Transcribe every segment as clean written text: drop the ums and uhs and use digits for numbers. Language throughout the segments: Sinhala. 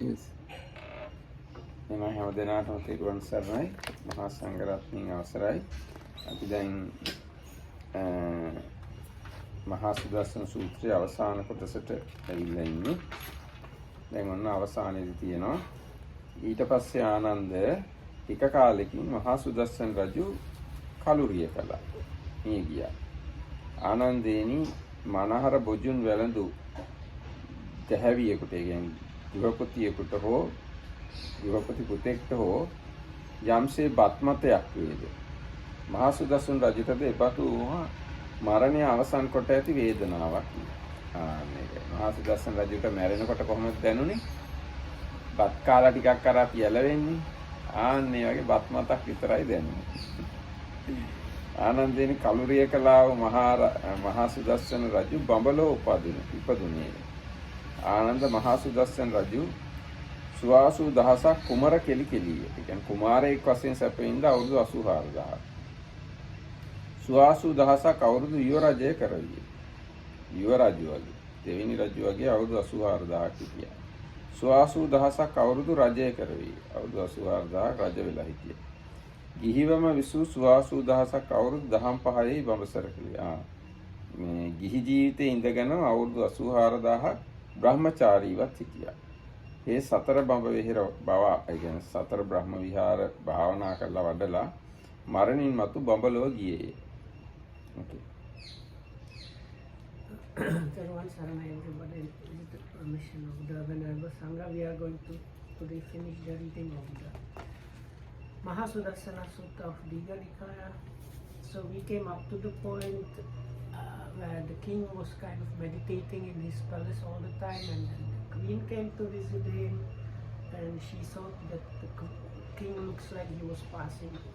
Yes. එම හැම දෙනාටම තෙරුවන් සරණයි. මහා සංඝරත්නයන් අවසරයි. අපි දැන් මහා සුදස්සන සූත්‍රයේ අවසාන කොටසට ඇවිල්ලා ඉන්නේ. දැන් ඔන්න අවසානයේදී තියෙනවා. ඊට පස්සේ ආනන්ද ටික කාලෙකින් මහා සුදස්සන රජු කලුරිය කළා. මේ ගියා. ආනන්දේනි මනහර බොජුන් වැළඳු දැහැවියෙකුට කියන්නේ ගෘහපතියෙකුට හෝ ගෘහපති පුතෙක්ට හෝ යම්සේ බත්මතයක් වේද මහා සුදස්සන රජුටද එපතු මරණය අවසන් කොට ඇති වේදනාවක්. මේක මහා සුදස්සන රජුට මැරෙනකොට කොහොමද දැනුනේ? බත් කාලා ටිකක් අර අපි යැලවෙන්නේ. ආන්නේ වගේ බත්මතක් විතරයි දැනුනේ. ආනන්දේනි කලුරිය කලාව මහා සුදස්සන රජු බඹලෝ ඉපදුනේ. ආනන්ද මහා සුදස්සන රජු සුවාසු දහසක් කුමර කෙලි කෙලිය. ඒ කියන්නේ කුමාරයෙක් වශයෙන් සැපෙින්ද අවුරුදු 84000ක්. සුවාසු දහසක් අවුරුදු යුව රජය කරවිය. යුව රජු වගේ දෙවෙනි රජු වගේ අවුරුදු 84000ක් හිටියා. සුවාසු දහසක් අවුරුදු රජය කරවිය. අවුරුදු 84000ක් රජ වෙලා හිටියා. ගිහිවම විසූ සුවාසු දහසක් අවුරුදු 15යි බඹසර කළේ. මේ ගිහි ජීවිතේ ඉඳගෙන අවුරුදු 84000ක් බ්‍රහ්මචාරීවත් හිටියා. ඒ සතර බඹ විහෙර බව ඒ කියන්නේ සතර බ්‍රහ්ම විහාර භාවනා කරලා වඩලා මරණින් මතු බඹලෝ ගියේ. Okay. Everyone, Sarana, everybody, with the permission of the Venerable Sangha, we are going to today finish the reading of the Mahasudassana Sutta of Digha Nikaya. So we came up to the point where the king was kind of meditating in his palace all the time, and then the queen came to visit him, and she thought that the king looks like he was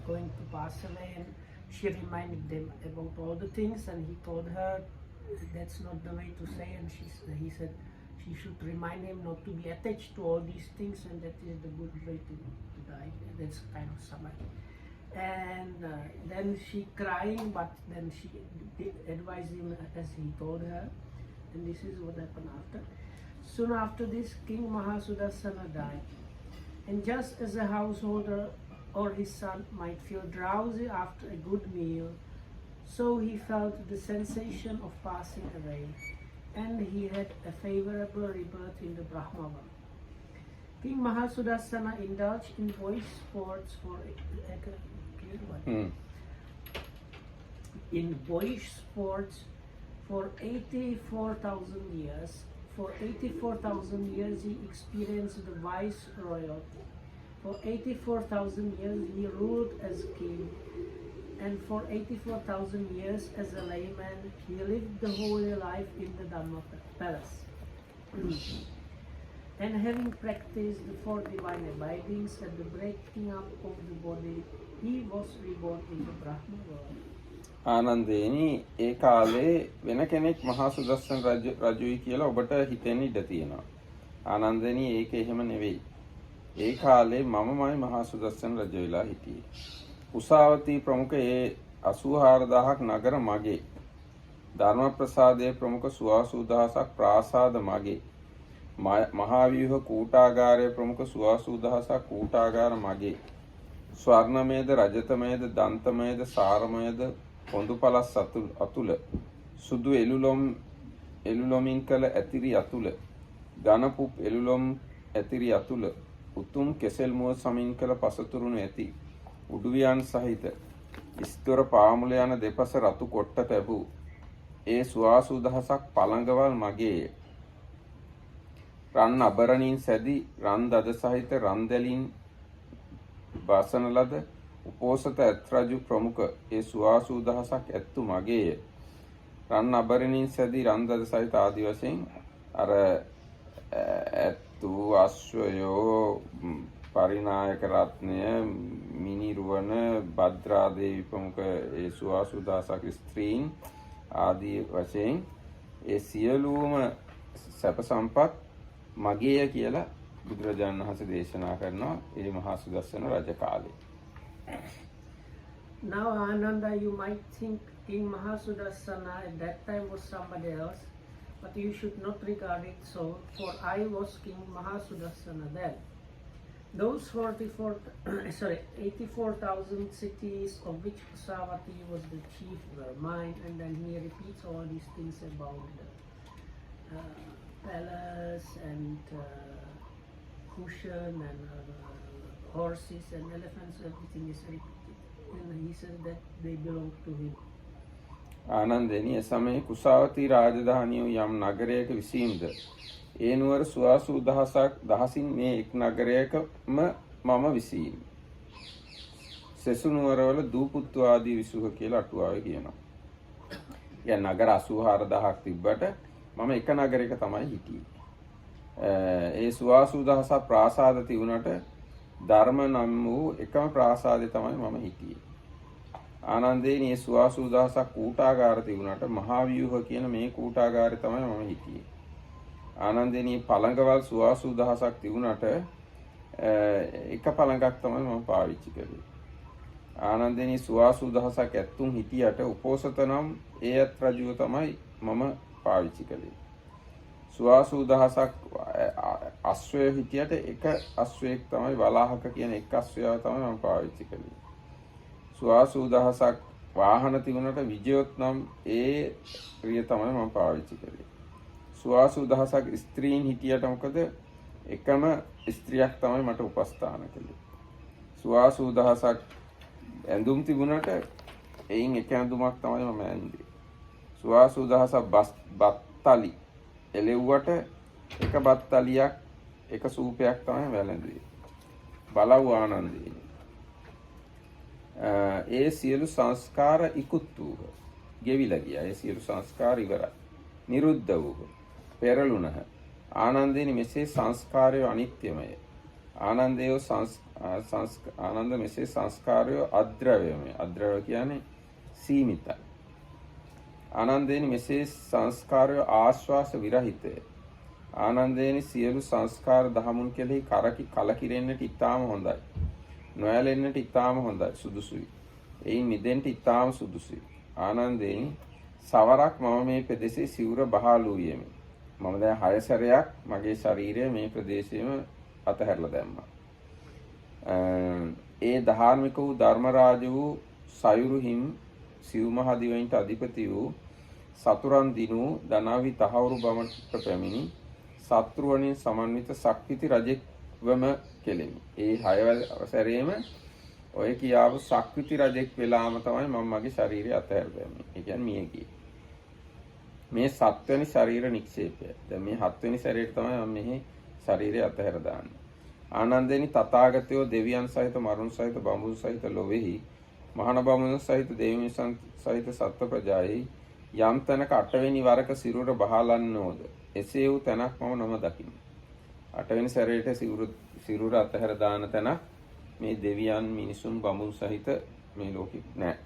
going to pass away, and she reminded them about all the things, and he told her that's not the way to say, and he said she should remind him not to be attached to all these things, and that is the good way to die. That's kind of summary. And then she crying, but then she did advise him as he told her, and this is what happened after. Soon after this, King Mahasudassana died, and just as a householder or his son might feel drowsy after a good meal, so he felt the sensation of passing away, and he had a favorable rebirth in the Brahma world. King Mahasudassana indulged in boyish sports for 84,000 years. For 84,000 years he experienced the vice royalty. For 84,000 years he ruled as king, and for 84,000 years as a layman he lived the holy life in the Dhamma palace. And having practiced the four divine abidings and the breaking up of the body, he was reborn in the Brahma world. ආනන්දේනි ඒ කාලේ වෙන කෙනෙක් මහා සුදස්සන රජුයි කියලා ඔබට හිතෙන්න ඉඩ තියෙනවා. ආනන්දේනි ඒක එහෙම නෙවෙයි. ඒ කාලේ මමමයි මහා සුදස්සන රජු වෙලා හිටියේ. උසාවති ප්‍රමුඛ ඒ 84000ක් නගර මගේ. ධර්ම ප්‍රසාදයේ ප්‍රමුඛ සුවාසු දහසක් ප්‍රාසාද මගේ. මහාව්‍යුහ කූටාගාරයේ ප්‍රමුඛ සුවාසු දහසක් කූටාගාර මගේ. ස්වර්ණමේද රජතමේද දන්තමේද සාරමේද පොඳුපලස් අතුල සුදු එළුලොමින් කළ ඇතිරි අතුල ඝනපුප් එළුලොම් ඇතිරි අතුල උතුම් කෙසෙල් මුව සමින් කළ පසතුරුණු ඇති උඩුවියන් සහිත ස්තර පාමුල යන දෙපස රතු කොට්ට තැබූ ඒ සුවාසු දහසක් පළඟවල් මගේය. රන් අබරණින් සැදි රන් දද සහිත රන් දැලින් බාසන ලද උපෝසත ඇත්රජු ප්‍රමුඛ ඒ සුවාසු දහසක් ඇත්තු මගේය. රන් අබරණින් සැදි රන් දද සහිත ආදි වශයෙන් අර ඇත්තු අශ්වයෝ පරිනායක රත්නය මිනිරුවන භද්‍රා දේවී ප්‍රමුඛ ඒ සුවාසු දහසක් ස්ත්‍රීන් ආදී වශයෙන් ඒ සියලුම සැප සම්පත් මගේය කියලා බුදුරජාණන් වහන්සේ දේශනා කරනවා ඒ මහා සුදස්සන රජ කාලේ. Now Ananda, you might think King Mahasudassana at that time was somebody else, but you should not regard it so, for I was King Mahasudarsana then. Those 84,000 cities of which Kusavati was the chief were mine, and then he repeats all these things about the palace and cushion and horses and elephants, everything is repeated. And he says that they belong to him. ආනන්දෙනි සමයේ කුසාවතී රාජධානිය යම් නගරයක විසීමද ඒ නුවර සුවාසූ දහසින් මේ එක් නගරයකම මම විසීමි. සෙසු නුවරවල දූපුත්තු ආදී විසුහ කියලා අටුවාවේ කියනවා. يعني නගර 84000ක් තිබ්බට මම එක නගරයක තමයි හිටියේ. ඒ සුවාසූ දහසක් ප්‍රාසාද තිබුණට ධර්ම නම් වූ එකම ප්‍රාසාදේ තමයි මම හිටියේ. ආනන්දේනි සුවාසූ දහසක් කූටාගාර තිබුණට මහා ව්‍යුහ කියන මේ කූටාගාරේ තමයි මම හිටියේ. ආනන්දේනි පළඟවල් සුවාසූ දහසක් තිබුණට එක පළඟක් තමයි මම පාවිච්චි කළේ. ආනන්දේනි සුවාසූ දහසක් ඇත්තුන් හිටියට උපෝසත නම් ඒත් රජුව තමයි මම පාවිච්චි කළේ. සුවාසූ දහසක් අශ්වය හිටියට එක අශ්වයෙක් තමයි වලාහක කියන එක් අශ්වයව තමයි මම පාවිච්චි කළේ. සුවාසූ දහසක් වාහන තිබුණට විජයොත් නම් ඒ රිය තමයි මම පාවිච්චි කළේ. සුවාසූ දහසක් ස්ත්‍රීන් හිටියට මොකද එකම ස්ත්‍රියක් තමයි මට උපස්ථාන කළේ. සුවාසූ දහසක් ඇඳුම් තිබුණට එයින් එක ඇඳුමක් තමයි මම ඇඳේ. සුවාසූ දහසක් බත්තලි එලෙව්වට එක බත්තලියක් එක සූපයක් තමයි වැළඳුවේ. බලව් ආනන්දේ. ඒ සියලු සංස්කාර ඉක්ුත් වූහ. ගෙවිලා ගියා. ඒ සියලු සංස්කාර ඉවරයි. නිරුද්ධ වූහ. පෙරළුණහ. ආනන්දේනි මෙසේ සංස්කාරය අනිත්‍යමය. ආනන්ද මෙසේ සංස්කාරය අද්‍රව්‍යමය. අද්‍රව්‍ය කියන්නේ සීමිතයි. ආනන්දේනි මෙසේ සංස්කාරය ආශ්වාස විරහිතය. ආනන්දේනි සියලු සංස්කාර දහමුන් කෙරෙහි කලකිරෙන්නට ඉතාම හොඳයි. නොයැලෙන්නට ඉතාම හොඳයි සුදුසුයි. එයින් මිදෙන්නට ඉතාම සුදුසුයි. ආනන්දේනි සවරක් මම මේ ප්‍රදේශයේ සිවුර බහලු යෙමි. මම දැන් 6 සැරයක් මගේ ශරීරය මේ ප්‍රදේශයේම අතහැරලා දැම්මා. ඒ ධාර්මික වූ ධර්මරාජ වූ සයුරු හිම් සිව් මහ දිවයින්ට අධිපති වූ සතුරන් දිනු දනාවි තහවුරු බවට පැමිණි සත්‍රුවණින් සමන්විත සක්විති රජෙක්වම කෙලෙමි. ඒ 6 සැරේම ඔය කියාපු සක්විති රජෙක් වෙලාම තමයි මම මගේ ශරීරය අතහැර දැම්මේ. ඒ කියන්නේ මිය ගියේ. මේ 7 වෙනි ශරීර නික්ෂේපය. දැන් මේ 7 වෙනි සැරේට තමයි මම මෙහි ශරීරය අතහැර දාන්නේ. ආනන්දේනි තථාගතයෝ දෙවියන් සහිත මරුන් සහිත බඹුන් සහිත ලොවේහි මහාන බමුණු සහිත දේවමිසන් සහිත සත්ව ප්‍රජායි යම් තැනක 8 වෙනි වරක සිරුර බහලන්නෝද එසේ වූ තැනක් මම නොම දකිමි. 8 වෙනි සැරේට සිරුර අතහැර දාන තැනක් මේ දෙවියන් මිනිසුන් බමුණු සහිත මේ ලෝකෙ නැහැ.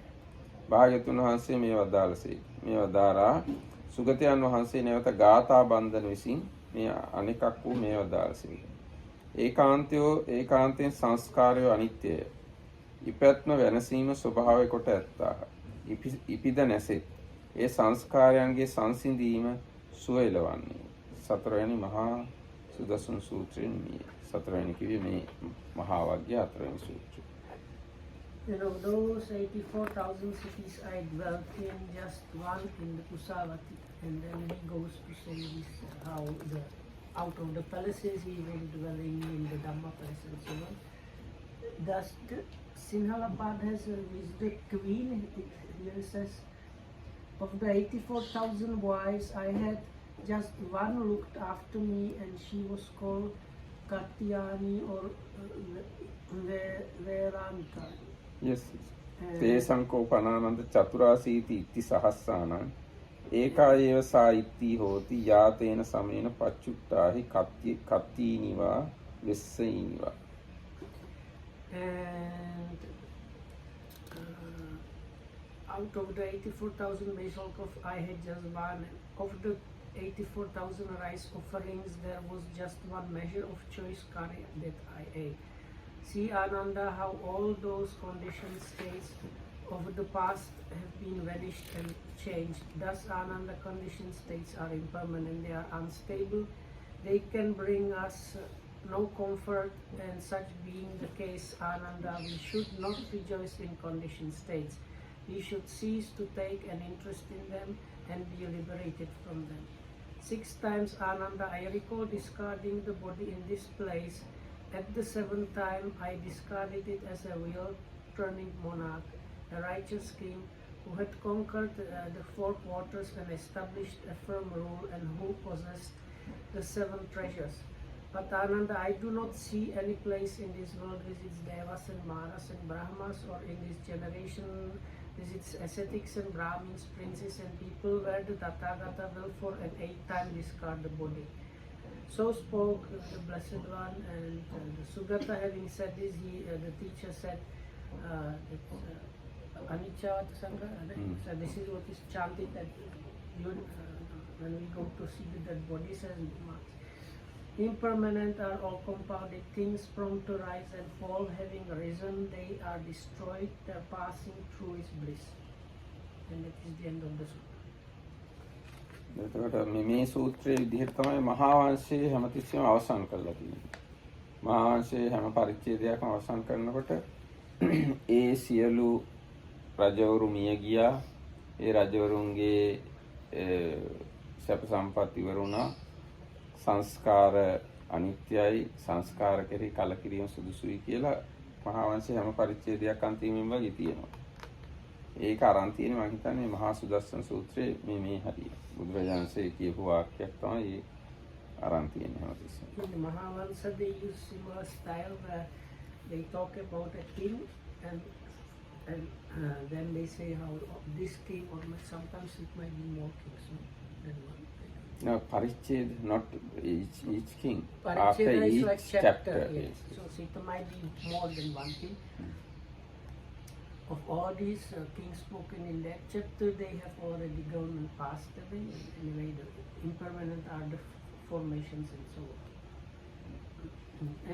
භාග්‍යතුන් වහන්සේ මේ වදාළසේ මේ වදාරා සුගතයන් වහන්සේ නැවත ගාථා බන්ධන විසින් මේ අනෙකක් වූ මේ වදාළසේ ඒකාන්තයෙන් සංස්කාරය අනිත්‍යය. ඉපැත්ම වෙනසීම ස්වභාවය කොට ඇත්තාහ. ඉපිද නැසෙත්. ඒ සංස්කාරයන්ගේ සංසිඳීම සුවයලවන්නේ. 4 වෙනි මහා සුදසුන් සූත්‍රයෙන් මේ 4 වෙනි කිව්වේ මේ මහා වග්ගය 4 වෙනි සූත්‍රය. You know, those 84,000 cities I dwelt in, just one in the Kusavati, and then he goes to say this, how out of the palaces he was dwelling in the Dhamma palace and so on. Thus, Sinhalapad has with the queen, here says, of the 84,000 wives I had, just one looked after me, and she was called Katyani or Veranta. Yes. තේ සංකෝපනානන්ද චතුරාසීති ඉති සහස්සානං ඒකායේව සායිත්ති හෝති යාතේන සමේන පච්චුට්ටාහි කත්තීනිවා වෙස්සයිනිවා. And out of the 84,000 Mesolkov, I had just one. Of the 84,000 rice offerings, there was just one measure of choice curry that I ate. See, Ananda, how all those conditions stays over the past have been vanished and changed. Thus, Ananda conditioned states are impermanent, they are unstable, they can bring us no comfort, and such being the case, Ananda, we should not rejoice in conditioned states. We should cease to take an interest in them and be liberated from them. 6 times, Ananda, I recall discarding the body in this place. At the 7th time, I discarded it as a wheel-turning monarch, a righteous king who had conquered the 4 quarters and established a firm rule, and who possessed the 7 treasures. But Ananda, I do not see any place in this world visits Devas and Maras and Brahmas, or in this generation visits ascetics and Brahmins, princes and people, where the Tathagata will for an 8th time discard the body. So spoke the Blessed One, and the Sugata, having said this, the teacher said that Anicca Sangha, so this is what is chanted at when we go to see the dead bodies as monks. Impermanent are all compounded things, prone to rise and fall. Having risen, they are destroyed. Their passing through is bliss. And that is the end of the sutta. එතකොට මේ සූත්‍රයේ විදිහට තමයි මහා වංශයේ හැමතිස්සෙම අවසන් කරලා තියෙන්නේ. මහා වංශයේ හැම පරිච්ඡේදයක්ම අවසන් කරනකොට ඒ සියලු රජවරු මිය ගියා. ඒ රජවරුන්ගේ සැප සම්පත් ඉවරුණා. සංස්කාර අනිත්‍යයි, සංස්කාර කෙරෙහි කලකිරීම සුදුසුයි කියලා මහා වංශයේ හැම පරිච්ඡේදයක් අන්තිමෙන් වගේ තියෙනවා. ඒක අරන් තියෙන්නේ මම හිතන්නේ මහා සුදස්සන සූත්‍රයේ මේ හරිය. බුදුරජාණන්සේ කියපු වාක්‍යයක් තමයි අරන් තියෙන්නේ හැමතිස්සෙම. In the Mahavansa, they use similar style where they talk about a king and then they say how this king, or sometimes it might be more kings than one. No, Parichhed, not each king. Paricheda After is each like chapter, yes. So it might be more than one king. Of all these kings spoken in that chapter, they have already gone and passed away. Anyway, the impermanent are the formations and so on.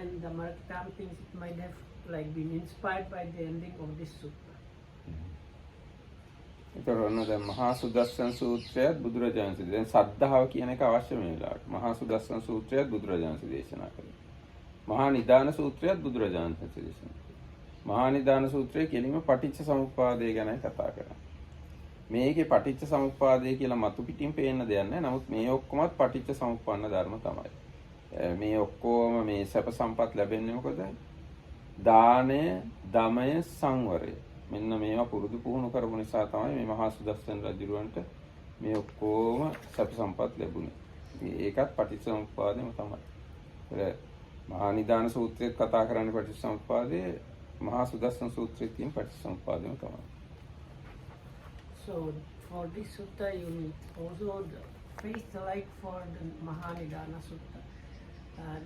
And the Markitam things, it might have like been inspired by the ending of this sutta. ඒතර ඔන්න දැන් මහා සුදස්සන සූත්‍රයත් බුදුරජාණන්සේ දැන් සද්ධාව කියන එක අවශ්‍ය මේ වෙලාවට. මහා සුදස්සන සූත්‍රයත් බුදුරජාණන්සේ දේශනා කළා. මහා නිදාන සූත්‍රයත් බුදුරජාණන්සේ දේශනා කළා. මහා නිදාන සූත්‍රයේ කෙලින්ම පටිච්ච සමුප්පාදය ගැනයි කතා කරන්නේ. මේකේ පටිච්ච සමුප්පාදය කියලා මතු පිටින් පේන්න දෙයක් නැහැ. නමුත් මේ ඔක්කොමත් පටිච්ච සමුප්පන්න ධර්ම තමයි. මේ ඔක්කොම මේ සැප සම්පත් ලැබෙන්නේ මොකද? දානය, දමය, සංවරය. මෙන්න මේවා පුරුදු පුහුණු කරපු නිසා තමයි මේ මහා සුදස්සන රජුරවන්ට මේ ඔක්කොම සැප සම්පත් ලැබුණේ. ඒකත් පටිච්චසමුප්පාදෙම තමයි. ඒ මහා නිදාන සූත්‍රයේත් කතා කරන්නේ පටිච්චසමුප්පාදේ, මහා සුදස්සන සූත්‍රයේ තියෙන පටිච්චසමුප්පාදෙම තමයි. So for this sutta you need also the faith like for the Mahanidana Sutta.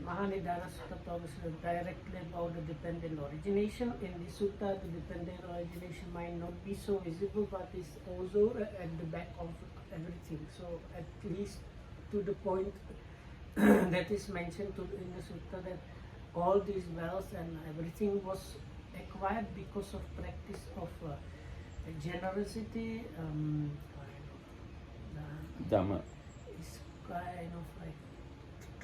Mahanidana Sutta talks directly about the dependent origination. In the sutta, the dependent origination might not be so visible, but is also at the back of everything. So at least to the point that is mentioned in the sutta, that all these wealth and everything was acquired because of practice of generosity. Dhamma is kind of like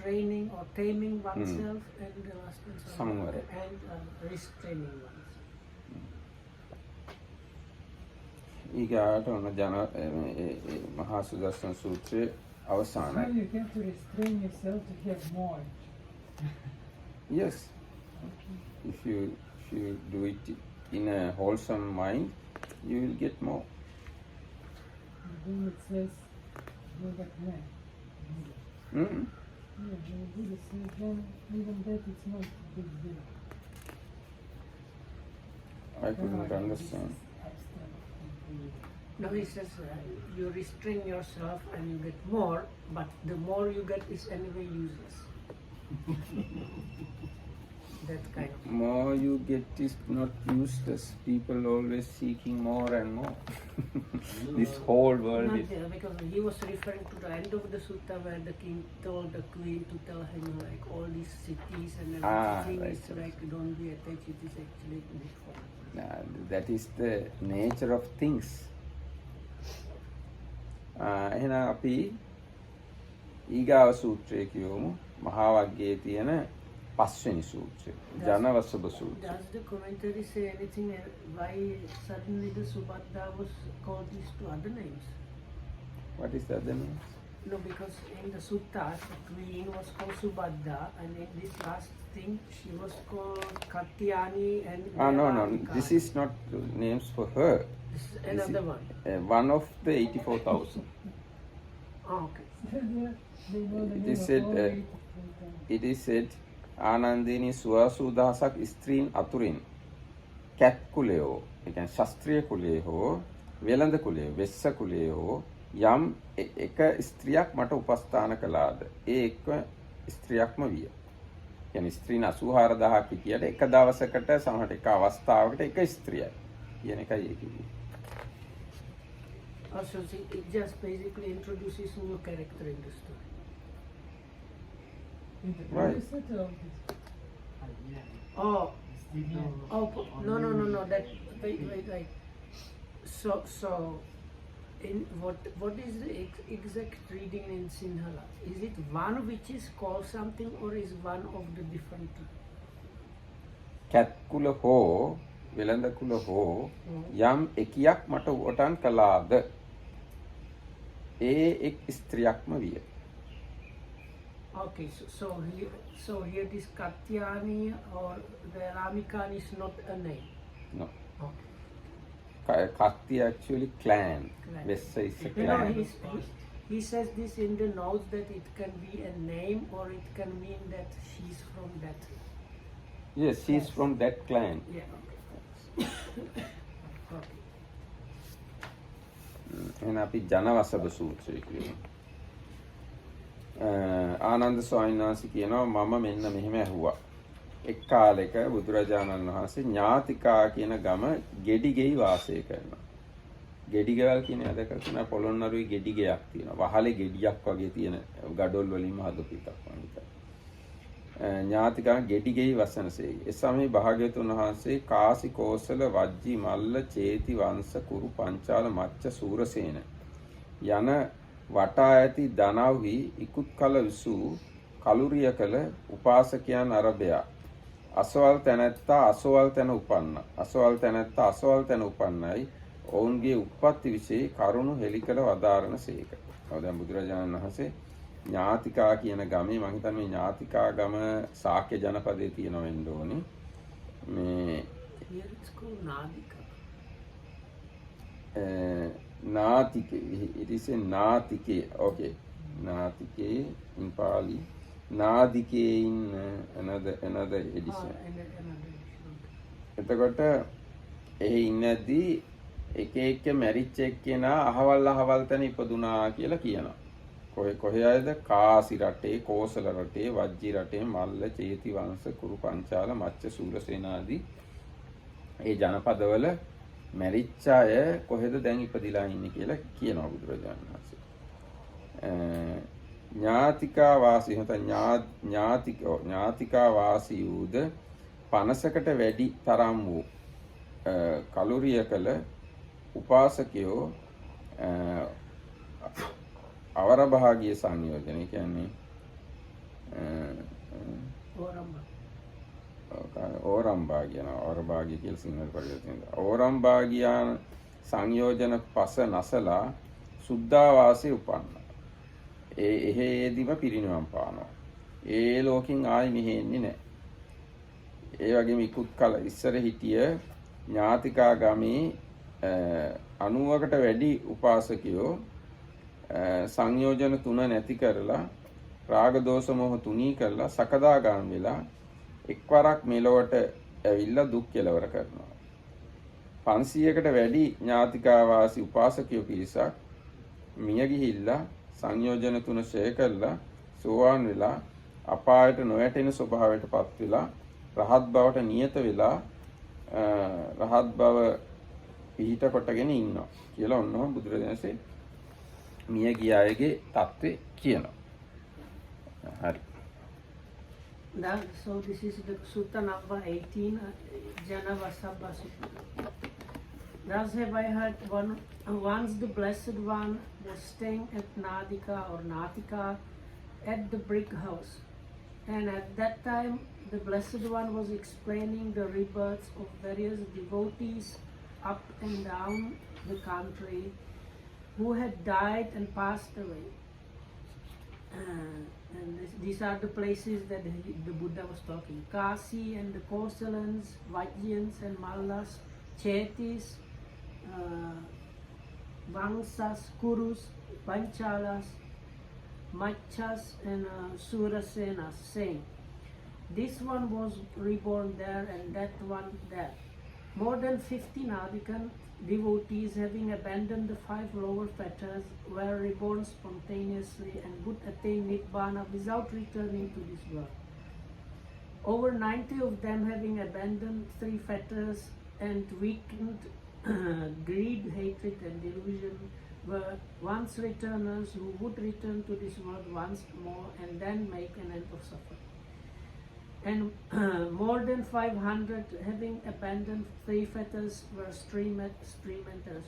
training or taming oneself, and the last one, Samvara. and restraining oneself. ඊගාට ඔන්න මහා සුදස්සන සූත්‍රයේ අවසානයි. So you have to restrain yourself to have more. Yes. If you do it in a wholesome mind, you will get more. Then it says, you get more. Mm. Yeah, the Buddha says, then even that it's not a big deal. I couldn't understand. Now he says you restrain yourself and you get more, but the more you get is anyway useless. That kind of more you get is not useless. People always seeking more and more. This whole world Not is. there, because he was referring to the end of the sutta where the king told the queen to tell him like all these cities and everything right, is like don't be attached. It is actually good for you. That is the nature of things. එහෙනම් අපි ඊගාව සූත්‍රය කියවමු. මහා වග්ගයේ තියෙන 5 වෙනි සූත්‍රය. ජනවසභ සූත්‍රය. Does the commentary say anything why suddenly the Subhadra was called these two other names? What is the other name? No, because in the suttas, the queen was called Subhadra, and in this last thing, she was called Katyani and No. Devanika. This is not names for her. This is another one. One of the 84,000. Oh, okay. They know the It name is of said, all 84,000. it is said ආනන්දේනී සුවාසූදහසක් ස්ත්‍රීන් අතුරින් කැත් කුලයෝ, ඒ කියන්නේ ශාස්ත්‍රීය කුලයේ හෝ වෙළඳ කුලයේ වෙස්ස කුලයේ හෝ යම් එක ස්ත්‍රියක් මට උපස්ථාන කළාද ඒ එක්ක ස්ත්‍රියක්ම විය. කියන්නේ ස්ත්‍රීන් 84000ක් හිටියට එක දවසකට සමහරට එක අවස්ථාවකට එක ස්ත්‍රියයි කියන එකයි ඒක කිව්වේ. Also, it just basically introduces new character in the story. Right. Who said all this? Oh, no. That wait. So, in what is the exact reading in Sinhala? Is it one which is called something, or is one of the different? කැත් කුල හෝ වෙළඳ කුල හෝ යම් එකියක් මට උවටන් කළාද ඒ එක් ස්ත්‍රියක්ම විය. Okay, so here this Katyani or the Ramikani is not a name. No. Okay. Katti actually clan. Clan. Vessa is a You know, clan. he says this in the notes that it can be a name or it can mean that she's from that. Yes, she's from that clan. Yeah. Okay. එහෙනම් අපි ජනවසභ සූත්‍රය කියමු. ආනන්ද ස්වාමීන් වහන්සේ කියනවා මම මෙන්න මෙහෙම ඇහුවා. එක් කාලෙක බුදුරජාණන් වහන්සේ ඥාතිකා කියන ගම ගෙඩිගෙයි වාසය කරනවා. ගෙඩිගවල් කියන අදක තියෙන පොළොන්නරුවේ ගෙඩිගයක් තියෙනවා. වහලේ ගෙඩියක් වගේ තියෙන ගඩොල් වලින්ම හදපු එකක් වගේ. ඥාතිකා ගෙඩිගෙයි වසනසේ. ඒ සමයේ භාග්‍යවතුන් වහන්සේ කාසි කෝසල වජ්ජි මල්ල චේති වංශ කුරු පංචාල මච්ච සූරසේන යන වටා ඇති දනව්හි ඉක්ුත් කල විසූ කලුරිය කළ උපාසකයන් අරබයා අසවල් තැනැත්තා අසවල් තැන උපන්නා අසවල් තැනැත්තා අසවල් තැන උපන්නයි ඔවුන්ගේ උප්පත්ති විශේ කරුණු හෙළි කළ වදාරණ සේක. දැන් බුදුරජාණන් වහන්සේ ඥාතිකා කියන ගමේ මම හිතන්නේ මේ ඥාතිකා ගම ශාක්‍ය ජනපදයේ තියෙන වෙන්න ඕනේ. මේ Here it's called Nadika. Natike. It is a Natike. Okay. Natike in Pali. Nadike in another edition. Another. එතකොට එහි ඉන්නදී එක එක මැරිච් එක්කෙනා අහවල් තැන ඉපදුනා කියලා කියනවා. කොහේ ආයද කාසි රටේ, කෝසල රටේ, වජ්ජි රටේ, මල්ල, චේති වංශ, කුරු පංචාල, මච්ච සූරසේනාදී ඒ ජනපදවල මැරිච්ච අය කොහෙද දැන් ඉපදිලා ඉන්නේ කියලා කියනවා බුදුරජාණන් වහන්සේ. ඥාතිකා වාසී ඥාතිකා වාසීයුද 50කට වැඩි තරම් වූ කලුරිය කළ උපාසකයෝ අවර භාගීය සංයෝජන කියන්නේ ඕරම්භාගියන අවරභාගිය කියලා සිංහල පරිවර්තනය. ඕරම්භාගියාන සංයෝජන පස නසලා සුද්ධාවාසයේ උපන්නා. එහෙදිම පිරිනිවන් පානවා. ඒ ලෝකෙන් ආයි මෙහෙ එන්නේ නැහැ. ඒ වගේම ඉක්ුත් කල ඉස්සර හිටිය ඥාතිකා ගමේ 90කට වැඩි උපාසකයෝ සංයෝජන තුන නැති කරලා රාග දෝෂ මොහ තුනී කරලා සකදාගාම වෙලා එක්වරක් මෙලොවට ඇවිල්ලා දුක් කෙලවර කරනවා. 500කට වැඩි ඥාතිකා වාසී උපාසකයෝ පිරිසක් මිය ගිහිල්ලා සංයෝජන තුන ෂේ කරලා සෝවාන් වෙලා අපායට නොයැටෙන ස්වභාවයටපත් වෙලා රහත් බවට නියත වෙලා රහත් බව පිහිට කොටගෙන ඉන්නවා කියලා ඔන්නෝම බුදුරජාණන්සේ මිය ගිය අයගේ தත්ත්වය කියනවා. හරි. So this is the Sutta number 18, Janavasabha Sutta. Thus have I heard once the Blessed One was staying at Nadika or Natika at the brick house. And at that time the Blessed One was explaining the rebirths of various devotees up and down the country who had died and passed away. And these are the places that the Buddha was talking. Kasi and the Kosalans, Vajjans and Mallas, Chetis, Vangsas, Kurus, Panchalas, Machas and Surasenas, saying, this one was reborn there and that one there. More than 50 Nadikan devotees, having abandoned the 5 lower fetters, were reborn spontaneously and would attain Nibbana without returning to this world. Over 90 of them, having abandoned 3 fetters and weakened greed, hatred and delusion, were once returners who would return to this world once more and then make an end of suffering. And more than 500, having abandoned 3 fetters, were stream enters,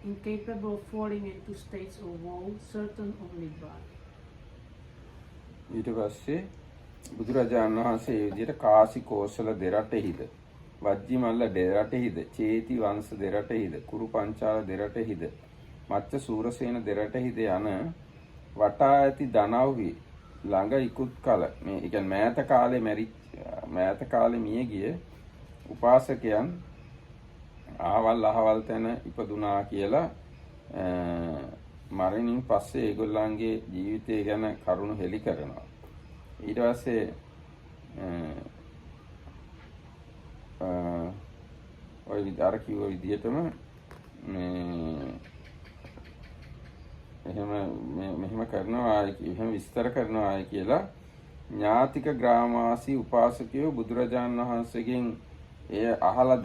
incapable of falling into states of woe, certain of Nibbana. ඊට පස්සේ බුදුරජාණන් වහන්සේ මේ විදිහට කාසි කෝසල දෙරටෙහිද වජ්ජි මල්ල දෙරටෙහිද චේති වංශ දෙරටෙහිද කුරු පංචාල දෙරටෙහිද මච්ච සූරසේන දෙරටෙහිද යන වටා ඇති දනව්හි ළඟ ඉක්ුත් කල මේ කියන්නේ මෑත කාලේ මිය ගිය උපාසකයන් අහවල් තැන ඉපදුනා කියලා මරණින් පස්සේ ඒගොල්ලන්ගේ ජීවිතය ගැන කරුණු හෙළි කරනවා. ඊට පස්සේ ඔය විතර කිව්ව විදිහටම මෙහෙම කරනවා එහෙම විස්තර කරනවා කියලා ඥාතික ග්‍රාමවාසී උපාසකයෝ බුදුරජාණන් වහන්සේගෙන් එය අහලා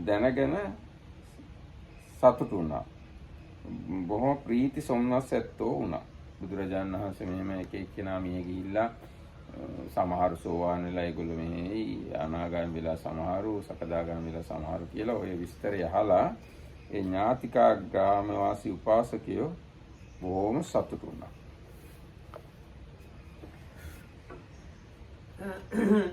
දැනගෙන සතුටු වුණා. බොහොම ප්‍රීති සොම්නස් ඇත්තෝ වුණා. බුදුරජාණන් වහන්සේ මෙහෙම එක එක්කෙනා මිය ගිහිල්ලා සමහරු සෝවාන් වෙලා ඒගොල්ලෝ මේ අනාගාමී වෙලා සමහරු සකදාගාමී වෙලා සමහරු කියලා ඔය විස්තරය අහලා ඒ ඥාතිකා ග්‍රාමවාසී උපාසකයෝ බොහොම සතුටු වුණා.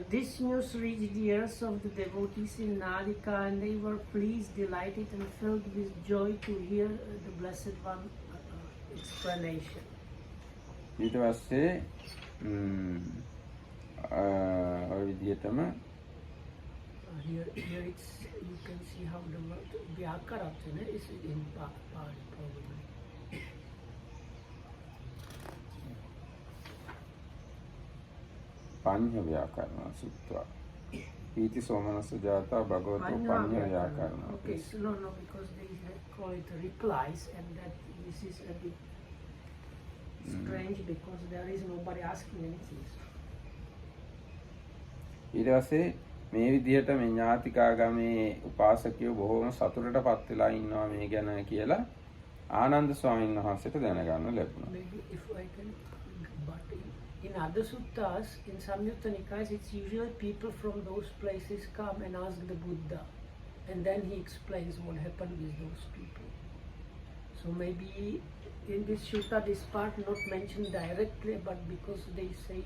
This news reached the ears of the devotees in Nadika, and they were pleased, delighted, and filled with joy to hear the Blessed One explanation. ඊට පස්සේ ඔය විදිහටම Here it's, you can see how the word Vyakaraptana is in Pali probably. පඤ්ඤ ව්‍යාකරණ සූත්‍රය. පීති සෝමනස්ස ජාතා භගවතෝ පඤ්ඤ ව්‍යාකරණ. Okay, so no, because they call it replies, and that this is a bit strange because there is nobody asking anything. ඊට පස්සේ මේ විදිහට මේ ඥාතිකාගමේ උපාසකයෝ බොහොම සතුටටපත් වෙලා ඉන්නවා මේ ගැන කියලා ආනන්ද ස්වාමීන් වහන්සේට දැනගන්න ලැබුණා. Maybe if I can, but in other suttas, in Samyutta Nikayas, it's usually people from those places come and ask the Buddha, and then he explains what happened with those people. So maybe in this sutta, this part not mentioned directly, but because they say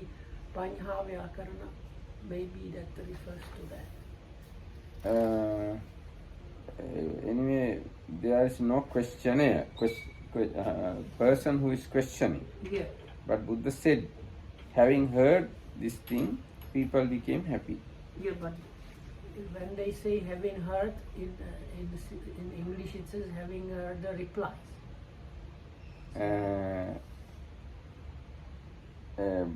Panha Vyakarana, maybe that refers to that. Anyway, there is no questionnaire, person who is questioning. Yeah. But Buddha said, having heard this thing, people became happy. Yeah, but when they say having heard, in English it says having heard the replies.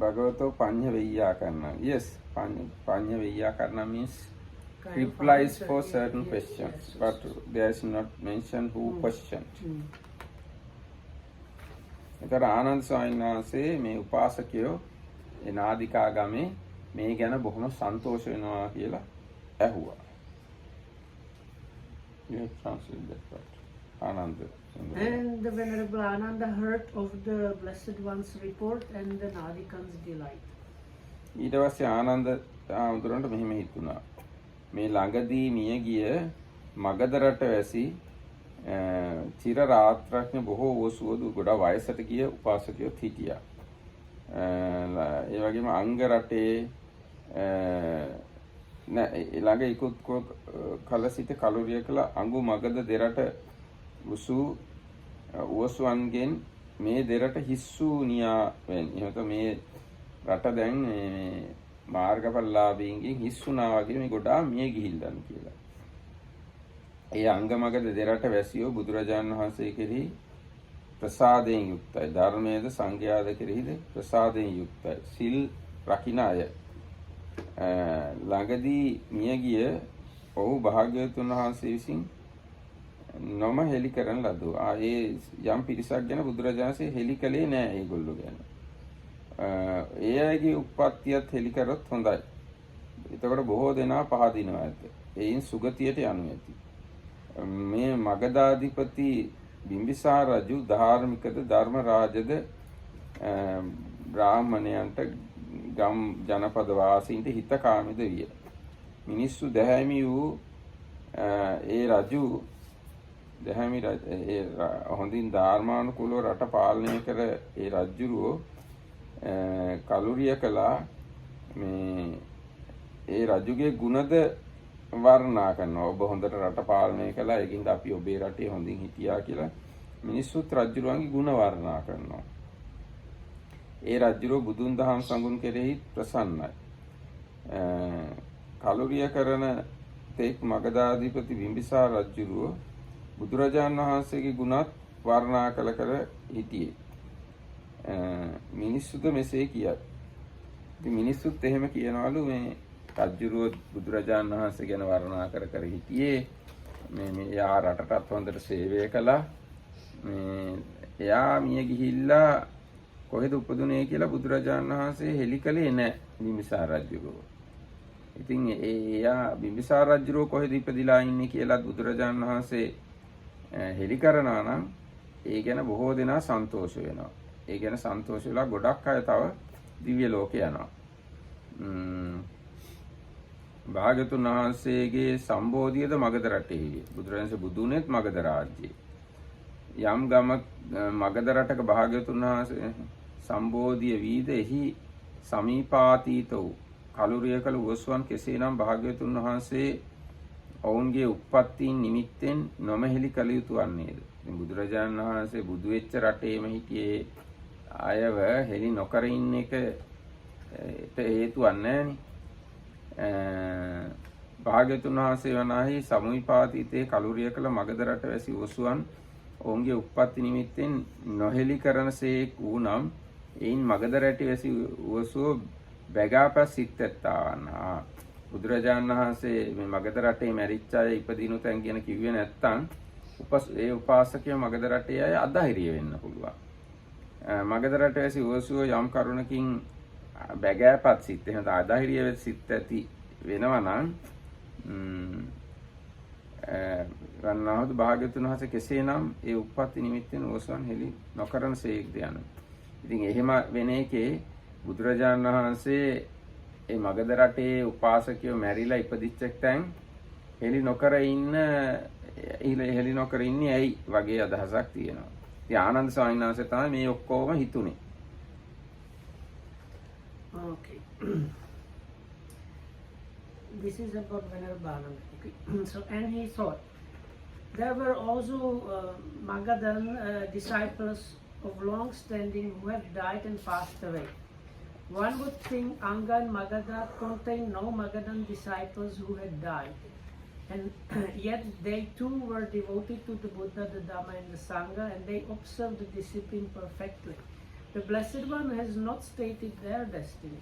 Bhagavato Panya Vayyakarana. Yes, Panya Vayyakarana means Kind of replies answer, for yeah, certain yes, questions, yes, but yes. there is not mentioned who questioned. එතකොට ආනන්ද ස්වාමීන් වහන්සේ මේ උපාසකයෝ ඒ නාදිකාගමේ මේ ගැන බොහොම සන්තෝෂ වෙනවා කියලා ඇහුවා. You have translated that part. Ananda. And the Venerable Ananda heard of the Blessed One's report and the Nadikan's delight. ඊට පස්සේ ආනන්ද ආමුදුරන්ට මෙහෙම හිතුණා. මේ ළඟදී මිය ගිය මගධ රට වැසි චිර රාත්‍රඥ බොහෝ වසුවදු ගොඩක් වයසට ගිය උපාසකයෝත් හිටියා. ඒ වගේම අංග රටේ ළඟ ඉක්ුත් කල සිට කලුරිය කළ අඟු මගධ දෙරට උසු උවසුවන්ගෙන් මේ දෙරට හිස්සු නියා වෙන්නේ. එහෙනම් මේ රට දැන් මේ මාර්ගඵලලාභීන්ගෙන් හිස්සුනා වගේ මේ ගොඩාක් මිය ගිහිල්ලන් කියලා. ඒ අංගමගධ දෙරට වැසියෝ බුදුරජාණන් වහන්සේ කෙරෙහි ප්‍රසාදයෙන් යුක්තයි. ධර්මයේද සංඝයාද කෙරෙහිද ප්‍රසාදයෙන් යුක්තයි. සිල් රකින්න අය. ළඟදී මිය ගිය ඔහු භාග්‍යවතුන් වහන්සේ විසින් නොම හෙලි කරන ලදෝ. ඒ යම් පිරිසක් ගැන බුදුරජාණන්සේ හෙලි කළේ නෑ ඒගොල්ලෝ ගැන. ඒ අයගේ උප්පත්තියත් හෙලි කරොත් හොඳයි. එතකොට බොහෝ දෙනා පහදිනවා ඇත. එයින් සුගතියට යනු ඇති. මේ මගධාධිපති බිම්බිසාර රජු ධාර්මිකද ධර්ම රාජද බ්‍රාහ්මණයන්ට ගම් ජනපද වාසීන්ට හිතකාමීද විය. මිනිස්සු දැහැමි වූ ඒ රජු දැහැමි හොඳින් ධර්මානුකූලව රට පාලනය කර ඒ රජුරෝ කලුරිය කළා. මේ ඒ රජුගේ ගුණද වර්ණනා කරනවා. ඔබ හොඳට රට පාලනය කළා. ඒකින්ද අපි ඔබේ රටේ හොඳින් හිටියා කියලා මිනිස්සුත් රජුරුවන්ගේ ගුණ වර්ණනා කරනවා. ඒ රජුරෝ බුදුන් දහම් සංගුණ කෙරෙහි ප්‍රසන්නයි. කලුරිය කරන තෙක් මගධාධිපති බිම්බිසාර රජුරෝ බුදුරජාණන් වහන්සේගේ ගුණත් වර්ණනා කළ කර හිටියේ. මිනිස්සුද මෙසේ කියයි. ඉතින් මිනිස්සුත් එහෙම කියනවලු මේ රජුරෝ බුදුරජාණන් වහන්සේ ගැන වර්ණනා කර කර හිටියේ. මේ යා රටටත් හොඳට සේවය කළා. මේ එයා මිය ගිහිල්ලා කොහෙද උපදුනේ කියලා බුදුරජාණන් වහන්සේ හෙලි කළේ නැහැ බිම්බිසාර රජුරෝ. ඉතින් එයා බිම්බිසාර රජුරෝ කොහෙද ඉපදිලා ඉන්නේ කියලා බුදුරජාණන් වහන්සේ හෙලි කරනවා නම් ඒ ගැන බොහෝ දෙනා සන්තෝෂ වෙනවා. ඒ ගැන සන්තෝෂ වෙලා ගොඩක් අය තව දිව්‍ය ලෝකේ යනවා. භාග්‍යතුන් වහන්සේගේ සම්බෝධියද මගධ රටේ. බුදුරජාණන්සේ බුදුනෙත් මගධ රාජ්‍යයේ. යම් ගමක් මගධ රටක භාග්‍යතුන් වහන්සේ සම්බෝධිය වීද එහි සමීපාතීත වූ කලුරිය කළ උවසුවන් කෙසේනම් භාග්‍යවතුන් වහන්සේ ඔවුන්ගේ උප්පත්තීන් නිමිත්තෙන් නොමහෙලි කළ යුතු වන්නේද? ඉතින් බුදුරජාණන් වහන්සේ බුදු වෙච්ච රටේම හිටියේ අයව හෙලි නොකර ඉන්න එකට හේතුවක් නැහැනේ. භාග්‍යවතුන් වහන්සේ වනාහි සමීපාතීතේ කලුරිය කළ මගධ රට වැසි උවසුවන් ඔවුන්ගේ උප්පත්ති නිමිත්තෙන් නොහෙලි කරනසේක් වූනම් එයින් මගධ රට වැසි උවසුව බැගාපස් සිත්තත්තාවන්. බුදුරජාණන් වහන්සේ මේ මගධ රටේ මැරිච්ච අය ඉපදිනු තැන් ගැන කිව්වේ නැත්තම් ඒ උපාසකයෝ මගධ රටේ අය අධෛර්ය වෙන්න පුළුවන්. මගධ රට වැසි උවසුව යම් කරුණකින් බැගෑපත් සිත් එහෙනම් අධෛර්ය වෙත් සිත් ඇති වෙනවා නම් ගන්නවද භාග්‍යතුන් වහන්සේ කෙසේනම් ඒ උප්පත්ති නිමිත්තෙන් උවසුවන් හෙලි නොකරන සේක්ද යන. ඉතින් එහෙම වෙන එකේ බුදුරජාණන් වහන්සේ ඒ මගධ රටේ උපාසකයෝ මැරිලා ඉපදිච්ච තැන් හෙලි නොකර ඉන්නේ ඇයි වගේ අදහසක් තියෙනවා. ඉතින් ආනන්ද ස්වාමීන් වහන්සේ තමයි මේ ඔක්කොම හිතුනේ. Okay. This is about Venerable Ananda. Okay. So, and he thought, there were also Magadhan disciples of long standing who have died and passed away. One would think Anga and Magadha contained no Magadhan disciples who had died. And yet they too were devoted to the Buddha, the Dhamma and the Sangha, and they observed the discipline perfectly. The Blessed One has not stated their destiny.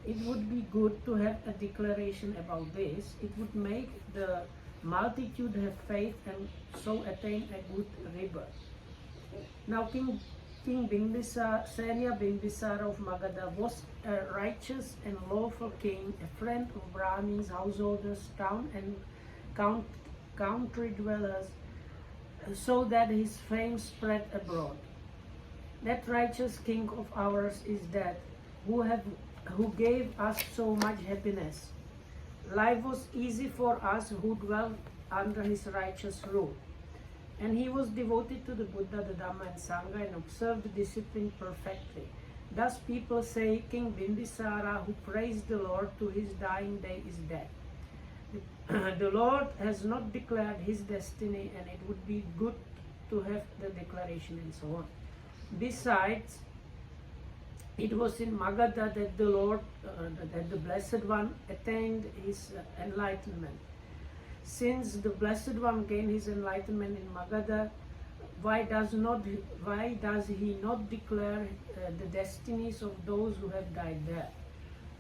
It would be good to have a declaration about this. It would make the multitude have faith and so attain a good rebirth. Now King King Bimbisara of Magadha was a righteous and lawful king, a friend of Brahmins, householders, town and country dwellers, so that his fame spread abroad. That righteous king of ours is that who gave us so much happiness. Life was easy for us who dwelt under his righteous rule. And he was devoted to the Buddha, the Dhamma and Sangha and observed discipline perfectly. Thus people say King Bimbisara, who praised the Lord to his dying day, is dead. The Lord has not declared his destiny, and it would be good to have the declaration and so on. Besides, it was in Magadha that the Lord, that the Blessed One attained his enlightenment. Since the Blessed One gained his enlightenment in Magadha, why does he not declare the destinies of those who have died there?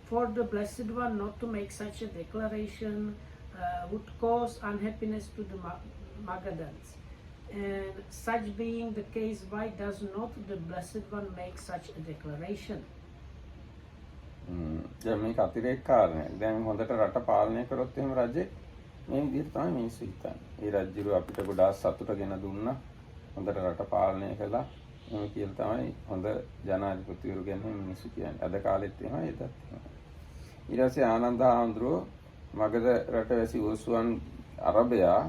For the Blessed One not to make such a declaration would cause unhappiness to the Magadhans. And such being the case, why does not the Blessed One make such a declaration? දැන් මේක අතිරේක කාරණයක්. දැන් හොඳට රට පාලනය කරොත් එහෙම රජේ මේ විදිහට තමයි මිනිස්සු හිතන්නේ. ඒ රජුරු අපිට ගොඩාක් සතුටගෙන දුන්නා. හොඳට රට පාලනය කළා. එහෙම කියලා තමයි හොඳ ජනාධිපතිවරු ගැන මිනිස්සු කියන්නේ. අද කාලෙත් එහෙමයි ඒකත් එහෙමයි. ඊට පස්සේ ආනන්ද හාමුදුරුවෝ මගධ රටවැසි උස්සුවන් අරබයා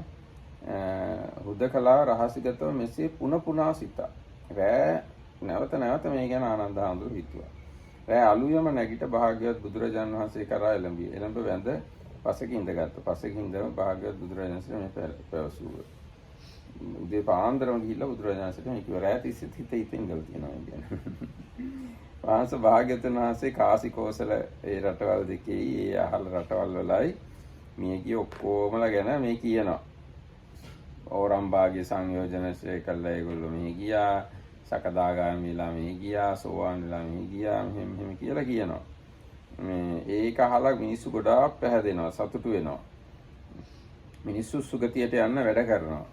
හුදකලා රහසිගතව මෙසේ පුන සිතා. රෑ නැවත මේ ගැන ආනන්ද හාමුදුරුවෝ හිතුවා. රෑ අලුයම නැගිට භාග්‍යවත් බුදුරජාණන් වහන්සේ කරා එළඹිය. එළඹ වැඳ පසෙක ඉඳගත්තා. පසෙක ඉඳම භාග්‍යවත් බුදුරජාණන් වහන්සේ මේ පැවසුවා. උදේ පාන්දරම ගිහිල්ලා බුදුරජාණන් වහන්සේට මේ කිව්වා රෑ තිස්සේ හිත ඉඳලා තියෙනවා කියන්නේ. වහන්සේ භාග්‍යවතුන් වහන්සේ කාසි කෝසල ඒ රටවල් දෙකේ ඒ අහල රටවල් වලයි මේ කිය ඔක්කොමලා ගැන මේ කියනවා. ඕරම්බාගේ සංයෝජනශය කළා ඒගොල්ලෝ මේ ගියා. සකදාගාමීලා මේ ගියා. සෝවාන්ලා මේ ගියා. මෙහෙම කියලා කියනවා. මේ ඒක අහලා මිනිස්සු ගොඩාක් පැහැදෙනවා. සතුටු වෙනවා. මිනිස්සු සුගතියට යන්න වැඩ කරනවා.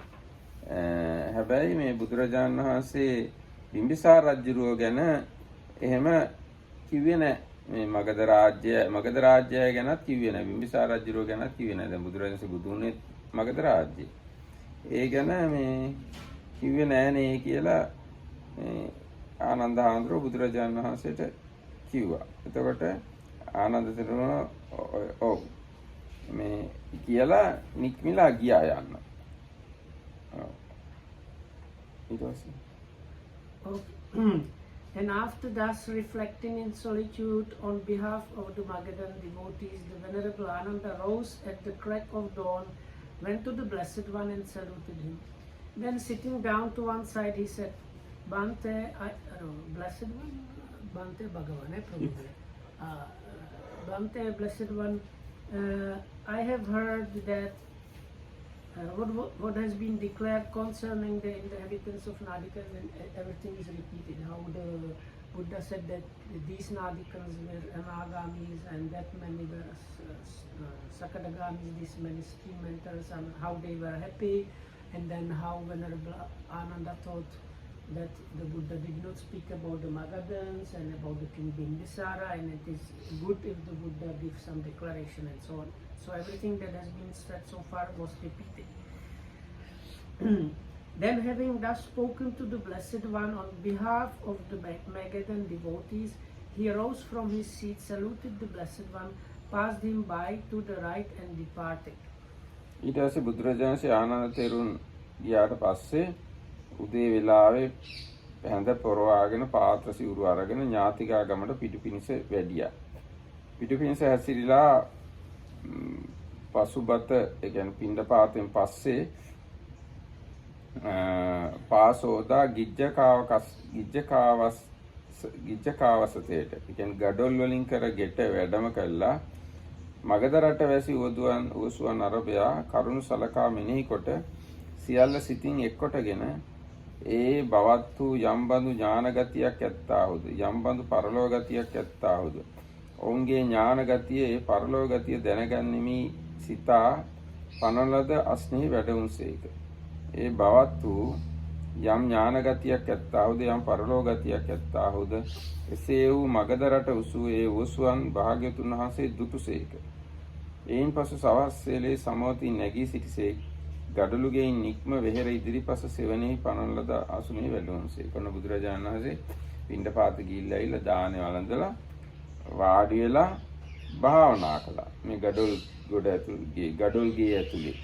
හැබැයි මේ බුදුරජාණන් වහන්සේ බිම්බිසාර රජුරුව ගැන එහෙම කිව්වේ නැහැ. මේ මගධ රාජ්‍යය ගැනත් කිව්වේ නැහැ. බිම්බිසාර රජුරුව ගැනත් කිව්වේ නැහැ. දැන් බුදුරජාණන් වහන්සේ බුදුන්නේ මගධ රාජ්‍යය. ඒ ගැන මේ කිව්වේ නෑනේ කියලා මේ ආනන්ද හාමුදුරුවෝ බුදුරජාණන් වහන්සේට කිව්වා. එතකොට ආනන්ද තෙරුණ ඔව් මේ කියලා නික්මිලා ගියා යන්න. And after thus reflecting in solitude on behalf of the Magadhan devotees, the Venerable Ananda rose at the crack of dawn, went to the Blessed One and saluted him. Then sitting down to one side, he said, Bhante, Blessed One? Bhante Bhagavan, probably. Bhante, Blessed One, I have heard that what has been declared concerning the inhabitants of Nadikas, and everything is repeated. How the Buddha said that these Nadikas were Anagamis and that many were Sakadagamis, these many stream mentors, and how they were happy, and then how Venerable Ananda thought that the Buddha did not speak about the Magadhans and about the King Bimbisara, and it is good if the Buddha gives some declaration and so on. So everything that has been said so far was repeated. Then having thus spoken to the Blessed One on behalf of the Magadhan devotees, he rose from his seat, saluted the Blessed One, passed him by to the right and departed. ඊට පස්සේ බුදුරජාණන් වහන්සේ ආනන්ද තෙරුන් ගියාට පස්සේ උදේ වෙලාවේ පැහැඳ පොරවාගෙන පාත්‍ර සිවුරු අරගෙන ඥාතිකා ගමට පිටුපිනිස වැඩියා. පිටුපිනිස හැසිරීලා පසුබත ඒ කියන්නේ පිණ්ඩපාතෙන් පස්සේ පාසෝදා ගිජ්ජකාවසතේට ඒ කියන්නේ ගඩොල් වලින් කර ගෙට වැඩම කළා. මගධ රට වැසි උවසුවන් අරබයා කරුණු සලකා මෙනෙහි කොට සියල්ල සිතින් එක්කොටගෙන ඒ බවත් වූ යම්බඳු ඥානගතියක් ඇත්තාහුද යම්බඳු පරලෝක ගතියක් ඇත්තාහුද ඔවුන්ගේ ඥානගතිය ඒ පරලෝක ගතිය දැනගන්නෙමි සිතා පනලද අස්නෙහි වැඩවුන්සේක. ඒ බවත් වූ යම් ඥානගතියක් ඇත්තාහුද යම් පරලෝගතියක් ඇත්තාහුද එසේ වූ මගධරට උසූ ඒ උවසුවන් භාග්‍යතුන් වහන්සේ දුටුසේක. එයින් පසු සවස් වේලේ සමවතින් නැගී සිටිසේක. ගඩොළුගෙයින් නික්ම වෙහෙර ඉදිරිපස සෙවණෙහි පනවන ලද ආසනයේ වැඩුණසේක. කොන බුදුරජාණන් වහන්සේ පිණ්ඩපාත ගිහිල්ලා ඇවිල්ලා දානේ වළඳලා වාඩි වෙලා භාවනා කළා. මේ ගඩොල් ගේ ඇතුලේ.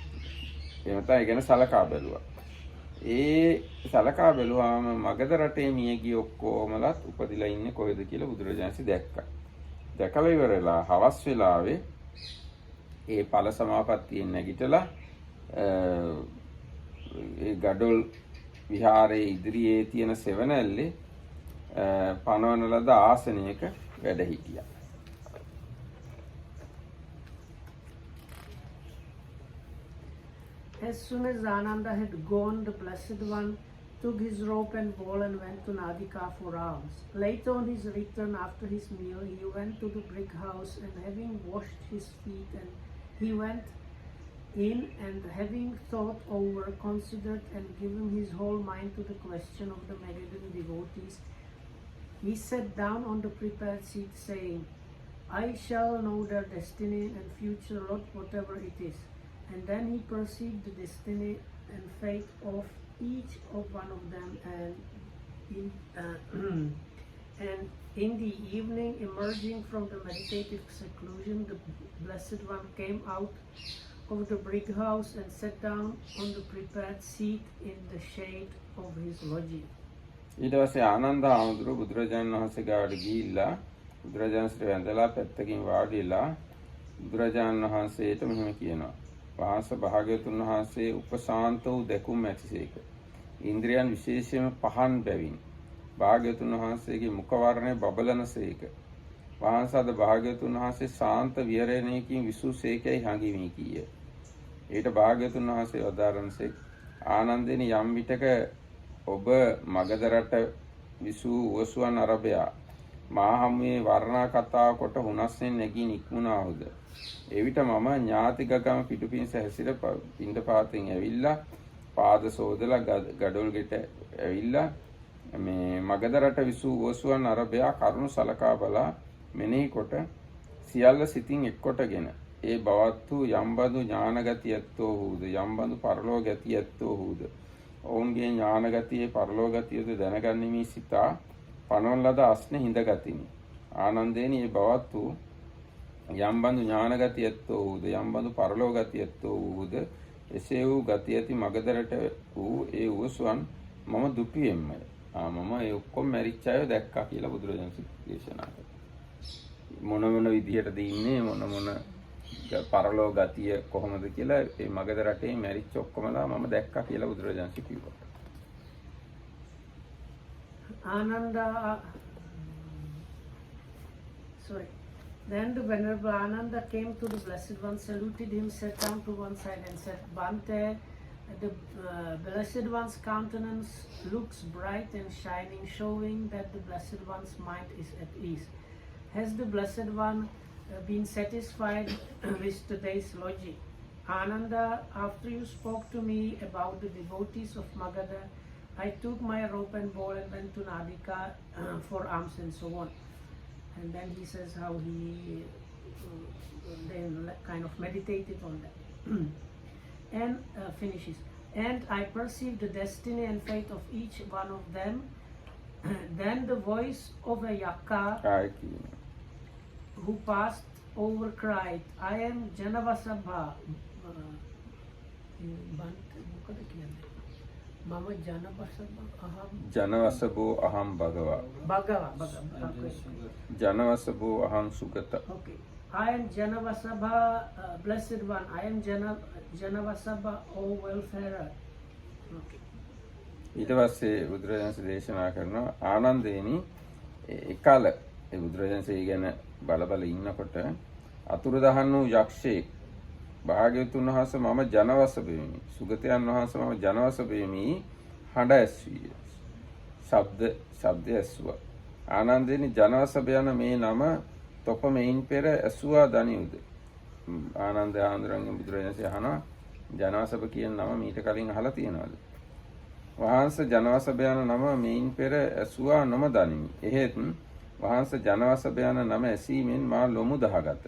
එහෙම තමයි ගැන සලකා බැලුවා. ඒ සලකා බැලුවාම මගධ රටේ මියගිය ඔක්කොමලත් උපදිලා ඉන්නේ කොහෙද කියලා බුදුරජාණන්සේ දැක්කා. දැකලා ඉවරලා හවස් වෙලාවේ ඒ ඵල සමාපත්තියෙන් නැගිටලා ඒ ගඩොල් විහාරයේ ඉදිරියේ තියෙන සෙවණැල්ලේ පනවන ලද ආසනයක වැඩ හිටියා. As soon as Ananda had gone, the Blessed One took his rope and ball and went to Nadika for alms. Later on his return after his meal, he went to the brick house and having washed his feet, and he went in and having thought over, considered and given his whole mind to the question of the Magadhan devotees, he sat down on the prepared seat saying, I shall know their destiny and future lot whatever it is. And then he perceived the destiny and fate of each of one of them, and in the evening, emerging from the meditative seclusion, the Blessed One came out of the brick house and sat down on the prepared seat in the shade of his lodging. ඊට පස්සේ ආනන්ද ආමඳුර බුදුරජාණන් වහන්සේ ගාවට ගිහිල්ලා බුදුරජාණන්සේ වැඳලා පැත්තකින් වාඩිලා බුදුරජාණන් වහන්සේට මෙහෙම කියනවා. වහන්ස භාග්‍යවතුන් වහන්සේ උපසාන්ත වූ දැකුම් ඇතිසේක. ඉන්ද්‍රියන් විශේෂයෙන්ම පහන් බැවින් භාග්‍යවතුන් වහන්සේගේ මුඛ වර්ණය බබලනසේක. වහන්ස අද භාග්‍යවතුන් වහන්සේ ශාන්ත විහරණයකින් විසූසේකයි හඟිමි කීය. ඊට භාග්‍යවතුන් වහන්සේ වදාරනසේ ආනන්දේනි යම් විටක ඔබ මගධ රට විසූ උවසුවන් අරබයා මා හමුවේ වර්ණා කතාව කොට හුනස්යෙන් නැගී නික්මුණාහුද. එවිට මම ඥාතිගගම පිටුපින් සැසිර පිණ්ඩපාතෙන් ඇවිල්ලා පාද සෝදලා ගඩොල් ගෙට ඇවිල්ලා මේ මගධ රට විසූ උවසුවන් අරබයා කරුණු සලකා බලා මෙනෙහි කොට සියල්ල සිතින් එක්කොටගෙන ඒ බවත් වූ යම්බඳු ඥානගතිය ඇත්තෝ වූද යම්බඳු පරලෝ ගතිය ඇත්තෝ වූද ඔවුන්ගේ ඥානගතියේ පරලෝ ගතියද දැනගන්නෙමි සිතා පනවන ලද අස්නේ හිඳගතිනි. ආනන්දේනි ඒ බවත් වූ යම්බඳු ඥානගතිය ඇත්තෝ වූද යම්බඳු පරලෝ ගතිය ඇත්තෝ වූද එසේ වූ ගතිය ඇති මගධ රට වූ ඒ උවසුවන් මම දුටුවෙම්මය. මම ඒ ඔක්කොම මැරිච්ච අය දැක්කා කියලා බුදුරජාණන් දේශනා කළා. මොන මොන විදිහටද ඉන්නේ මොන මොන පරලෝ ගතිය කොහොමද කියලා ඒ මගධ රටේ මැරිච්ච ඔක්කොමලා මම දැක්කා කියලා බුදුරජාණන් කිව්වා. Then the Venerable Ananda came to the Blessed One, saluted him, sat down to one side and said, Bhante, the Blessed One's countenance looks bright and shining, showing that the Blessed One's mind is at ease. Has the Blessed One been satisfied with today's lodging? Ananda, after you spoke to me about the devotees of Magadha, I took my rope and ball and went to Nadika for alms and so on. And then he says how he then kind of meditated on that. And finishes. And I perceived the destiny and fate of each one of them. Then the voice of a yaka who passed over cried, I am Janavasabha. Mama Janavasabho aham bhagava. Janavasabho aham sugata. Okay. I am Janavasabha, Blessed One. I am Janavasabha, O welfarer. Okay. ඊට පස්සේ බුදුරජාණන් දේශනා කරනවා ආනන්දේනි එකල ඒ බුදුරජාණන් ගැන බල ඉන්නකොට අතුරුදහන් වූ යක්ෂයෙක් භාග්‍යවතුන් වහන්සේ මම ජනවසභෙමි සුගතයන් වහන්සේ මම ජනවසභෙමි හඬ ඇස්විය. ශබ්ද ඇසුවා. ආනන්දේනි ජනවසභ යන මේ නම තොප මෙයින් පෙර ඇසුවා දනියුද. ආනන්ද ආන්දරංගෙන් බුදුරජාණන් අහනවා ජනවසභ කියන නම මීට කලින් අහලා තියෙනවද? වහන්සේ ජනවසභ යන නම මෙයින් පෙර ඇසුවා නොම දනිමි. එහෙත් වහන්සේ ජනවසභ යන නම ඇසීමෙන් මා ලොමු දහගත.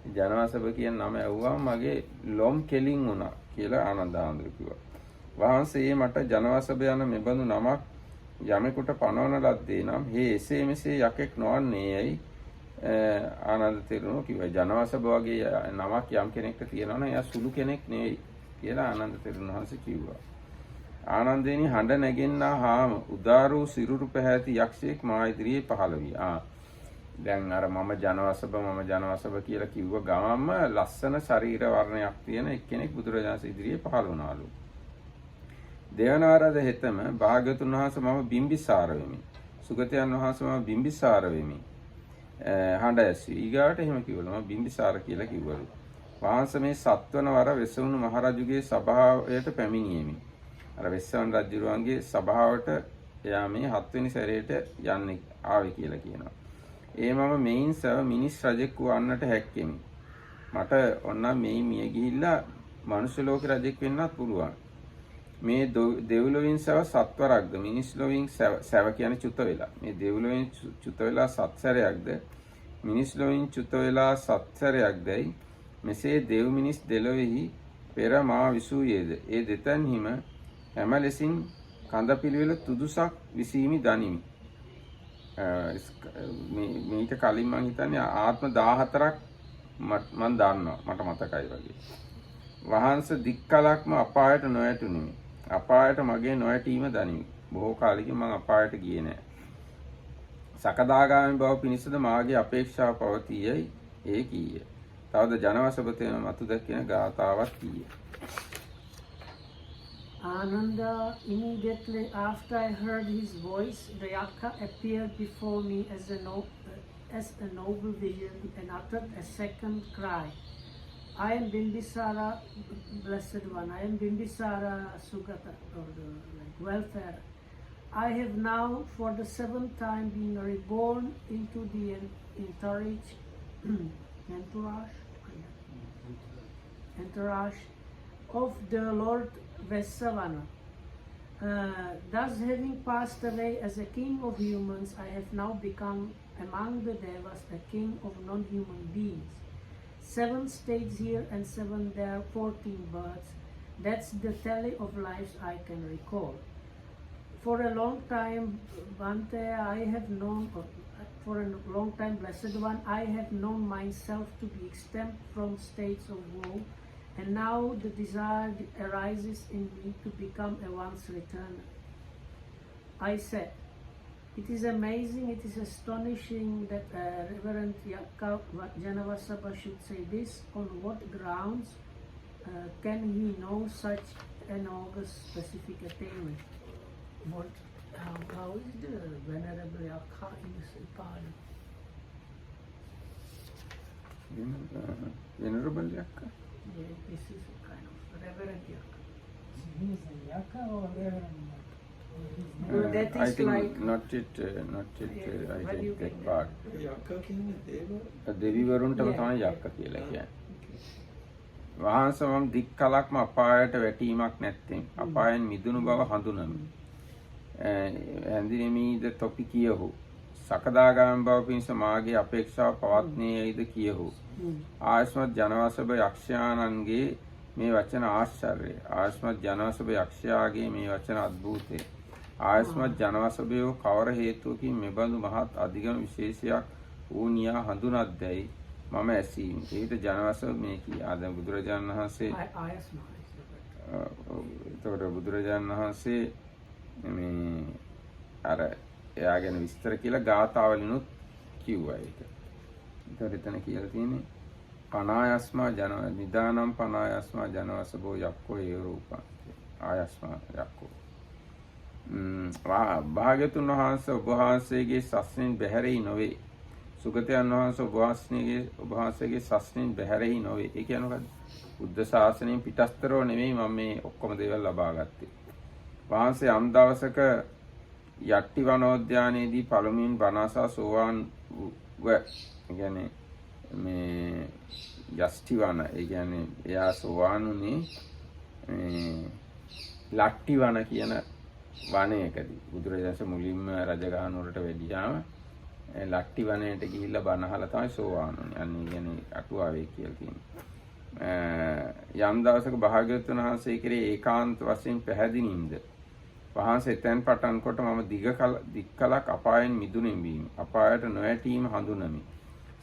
ජනවසභ කියන නම ඇහුවාම මගේ ලොම් කෙලින් වුණා කියලා ආනන්ද හාමුදුරුවෝ කිව්වා. වහන්සේ මට ජනවසභ යන මෙබඳු නමක් යමෙකුට පනවන ලද්දේ නම් හේ එසේ මෙසේ යකෙක් නොවන්නේ යයි ආනන්ද තෙරුණෝ කිව්වා. ජනවසභ වගේ නමක් යම් කෙනෙක්ට තියෙනවා නම් එයා සුළු කෙනෙක් නෙවෙයි කියලා ආනන්ද තෙරුණ වහන්සේ කිව්වා. ආනන්දේනි හඬ නැගෙන්නා හාම උදාරූ සිරුරු පැහැති යක්ෂයෙක් මා ඉදිරියේ පහළ විය. දැන් අර මම ජනවසභ කියලා කිව්ව ගමන්ම ලස්සන ශරීර වර්ණයක් තියෙන එක්කෙනෙක් බුදුරජාණන් ඉදිරියේ පහළ වුණාලු. දේවනාරද හෙතම භාග්‍යවතුන් වහන්සේ මම බිම්බිසාර වෙමි. සුගතයන් වහන්සේ මම බිම්බිසාර වෙමි. හඬ ඇසී ඊගාට එහෙම කිව්වලු මම බිම්බිසාර කියලා කිව්වලු. වහන්සේ මේ සත්වන වර වෙසවුණු මහරජුගේ සභාවයට පැමිණියෙමි. අර වෙස්සවන් රජුරුවන්ගේ සභාවට එයා මේ 7 වෙනි සැරේට යන්නේ ආවේ කියලා කියනවා. ඒ මම මෙයින් සව මිනිස් රජෙක් වන්නට හැක්කෙමි. මට ඔන්න මේ මිය ගිහිල්ලා මනුෂ්‍ය ලෝක රජෙක් වෙන්නත් පුළුවන්. මේ දෙව්ලොවින් සව සත්වරක්ද මිනිස් ලොවින් සව කියන්නේ චුත වෙලා. මේ දෙව්ලොවින් චුත වෙලා සත්සරයක්ද මිනිස් ලොවින් චුත වෙලා සත්සරයක්දයි මෙසේ දෙව් මිනිස් දෙලොවෙහි පෙර මා විසූයේද ඒ දෙතන්හිම හැම ලෙසින් කඳ පිළිවෙල තුදුසක් විසීමි දනිමි. මේක කලින් මම හිතන්නේ ආත්ම 14ක් මම දන්නවා මට මතකයි වගේ. වහන්සේ දික්කලක්ම අපායට නොයටුනිමි. අපායට මගේ නොයටීම දනිමි. බොහෝ කාලෙකින් මම අපායට ගියේ නෑ. සකදාගාමී බව පිණිසද මාගේ අපේක්ෂාව පවතියයි ඒ කීය. තවද ජනවසභතේන මතු දැක්කෙන ගාථාවක් කීය. Ananda, immediately after I heard his voice, the Yaka appeared before me as a noble vision and uttered a second cry. I am Bimbisara, blessed one. I am Bimbisara Sugata, or the welfare. I have now, for the 7th time, been reborn into the entourage of the Lord Vesavana. Thus, having passed away as a king of humans, I have now become among the devas a king of non-human beings. 7 states here and 7 there, 14 births. That's the tally of lives I can recall. For a long time, Bhante, I have known, for a long time, Blessed One, I have known myself to be exempt from states of woe, and now the desire arises in me to become a once returner. I said, it is amazing, it is astonishing that Reverend Yakka Janavasabha should say this. On what grounds can he know such an august specific attainment? How is the Venerable Yakka in this Pali? Venerable Yakka? Yeah, this is a kind of Reverend Yakka. He is a Yaka or Reverend Yaka? That I is think like not yet Yeah, I what do you think that think? part. යක්කා කියන්නේ දේව දෙවිවරුන්ටම Yeah. තමයි යක්ක කියලා කියන්නේ. වහන්සේ මම දික් කලක්ම අපායට වැටීමක් නැත්තෙන් අපායන් මිදුණු බව හඳුනමි. ඇඳිනෙමීද තොපි කියහු. සකදාගාමී බව පිණිස මාගේ අපේක්ෂාව පවත්නේයයිද කියහු. ආයස්මත් ජනවසභ යක්ෂයාණන්ගේ මේ වචන ආශ්චර්යය. ආයස්මත් ජනවසභ යක්ෂයාගේ මේ වචන අద్භූතය. ආයස්මත් ජනවසභයෝ කවර හේතුවකින් මෙබඳු මහත් අධිගම විශේෂයක් වූනියා හඳුනද්දැයි මම ඇසීමි. ඒකට ජනවසභ මේ කියා. දැන් බුදුරජාණන් වහන්සේ එතකොට බුදුරජාණන් වහන්සේ මේ අර එයා ගැන විස්තර කියලා ගාථාවලිනුත් කිව්වා ඒක. ඒතර එතන කියලා තියෙන්නේ පනායස්මා ජන නිදානම් පනායස්මා ජනවසභෝ යක්කෝ ඒ රූපං ආයස්මා යක්කෝ. භාග්‍යතුන් වහන්සේ ඔබ වහන්සේගේ සස්නෙන් බැහැරෙහි නොවේ. සුගතයන් වහන්සේ ඔබ වහන්සේගේ සස්නෙන් බැහැරෙහි නොවේ. ඒ කියන්නේ මොකද්ද? බුද්ධ ශාසනයෙන් පිටස්තරව නෙමෙයි මම මේ ඔක්කොම දේවල් ලබා ගත්තේ. වහන්සේ යම් දවසක යට්ටි වනෝද්‍යානයේදී පළමුවෙන් බණාසා සෝවාන් ඒ කියන්නේ මේ යෂ්ටි වන ඒ කියන්නේ එයා සෝවාන් උනේ ලට්ටි වන කියන වනයකදී බුදුරජාණන් මුලින්ම රජගහ නුවරට වැඩියාම ලට්ටි වනයේට ගිහිල්ලා බණ අහලා තමයි සෝවාන් වුනේ. අන්නේ කියන්නේ අටුවාවේ කියලා තියෙනවා. යම් දවසක භාග්‍යවතුන් වහන්සේ කෙරේ ඒකාන්ත වශයෙන් පැහැදිලින්ද වහන්සේ එතෙන් පටන් කොට මම දික්කලක් අපායෙන් මිදුණෙමි වීම. අපායට නොඇටීම හඳුනමි.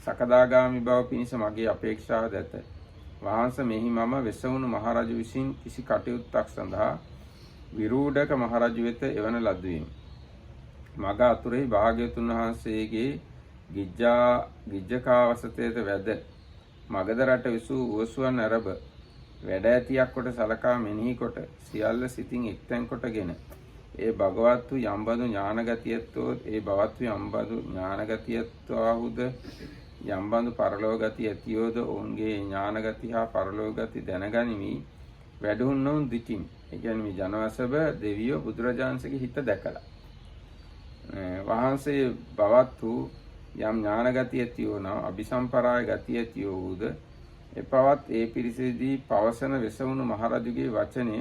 සකදාගාමි බව පිණිස මගේ අපේක්ෂාව දැත. වහන්සේ මෙහි මම වෙසවුණු මහරජු විසින් කිසි කටයුත්තක් සඳහා විරූඩක මහරජු වෙත එවන ලද්දෙමි. මග අතුරෙහි භාග්‍යවතුන් වහන්සේගේ ගිජ්ජකාවසතේත වැද මගධ රට විසූ උවසුවන් අරබ වැඩ ඇතියක් කොට සලකා මෙනෙහි කොට සියල්ල සිතින් එක්තැන් කොටගෙන ඒ භගවත්තු යම්බඳු ඥානගතියත්වෝ ඒ භවත්තු යම්බඳු ඥානගතියත්වාහුද යම්බඳු පරලෝගති ඇතියෝද ඔවුන්ගේ ඥානගති හා පරලෝගති දැනගනිමි වැඩුන්නවුන් දිටින්. ඒ කියන්නේ මේ ජනවසබ දෙවියෝ බුදුරජාණන්සේගේ හිත දැකලා වහන්සේ භවත්තු යම් ඥානගතිය ඇතිවනවා අபிසම්පරාය ගතිය ඇතිවෝද එපවත් ඒ පිරිසේදී පවසන වෙසවුණු මහරජුගේ වචනය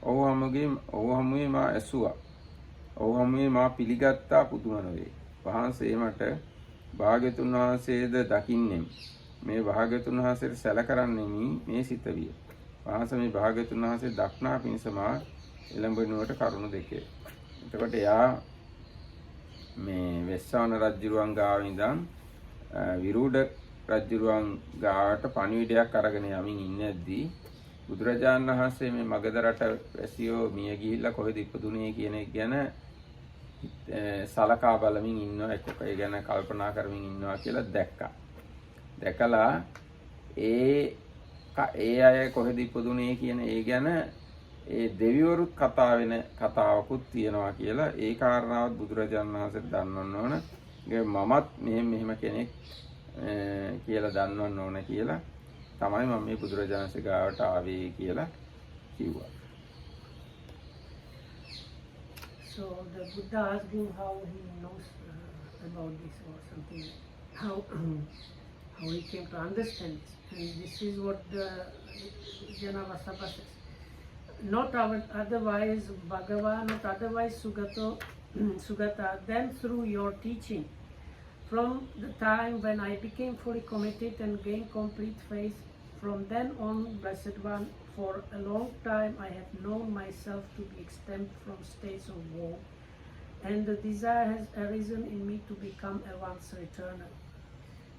ඔහු හමුවේ මා ඇසුවා. ඔහු හමුවේ මා පිළිගත්තා පුදුම නොවේ. වහන්සේ මට භාග්‍යතුන් වහන්සේද දකින්නෙමි. මේ භාග්‍යතුන් වහන්සේට සැල කරන්නෙමි මේ සිත විය. වහන්සේ මේ භාග්‍යතුන් වහන්සේ දක්නා පිණිස මා එළඹෙනුවට කරුණු දෙකේ. එතකොට යා මේ වෙස්සවන රජුරුවන් ගාව ඉඳන් විරූඩ රජුරුවන් ගාවට පණිවිඩයක් අරගෙන යමින් ඉන්නේද්දී බුදුරජාණන් වහන්සේ මේ මගධ රට වැසියෝ මිය ගිහිල්ලා කොහෙද ඉපදුනේ කියන එක ගැන සලකා බලමින් ඉන්නවා. ඒ ගැන කල්පනා කරමින් ඉන්නවා කියලා දැක්කා. දැකලා ඒ අය කොහෙද ඉපදුනේ කියන ඒ ගැන ඒ දෙවිවරුත් කතා වෙන කතාවකුත් තියෙනවා කියලා ඒ කාරණාවත් බුදුරජාණන් වහන්සේ දන්වන්න ඕන. මමත් මෙහෙම කෙනෙක් කියලා දන්වන්න ඕන කියලා තමයි මම මේ බුදුරජාණන්සේ ගාවට ආවේ කියලා කිව්වා. So the Buddha asked him how he knows about this or something, how he came to understand this. And this is what the Janavasabha says. Not otherwise Bhagavan, not otherwise Sugata, then through your teaching. From the time when I became fully committed and gained complete faith, from then on, Blessed One, for a long time I have known myself to be exempt from states of woe, and the desire has arisen in me to become a once returner.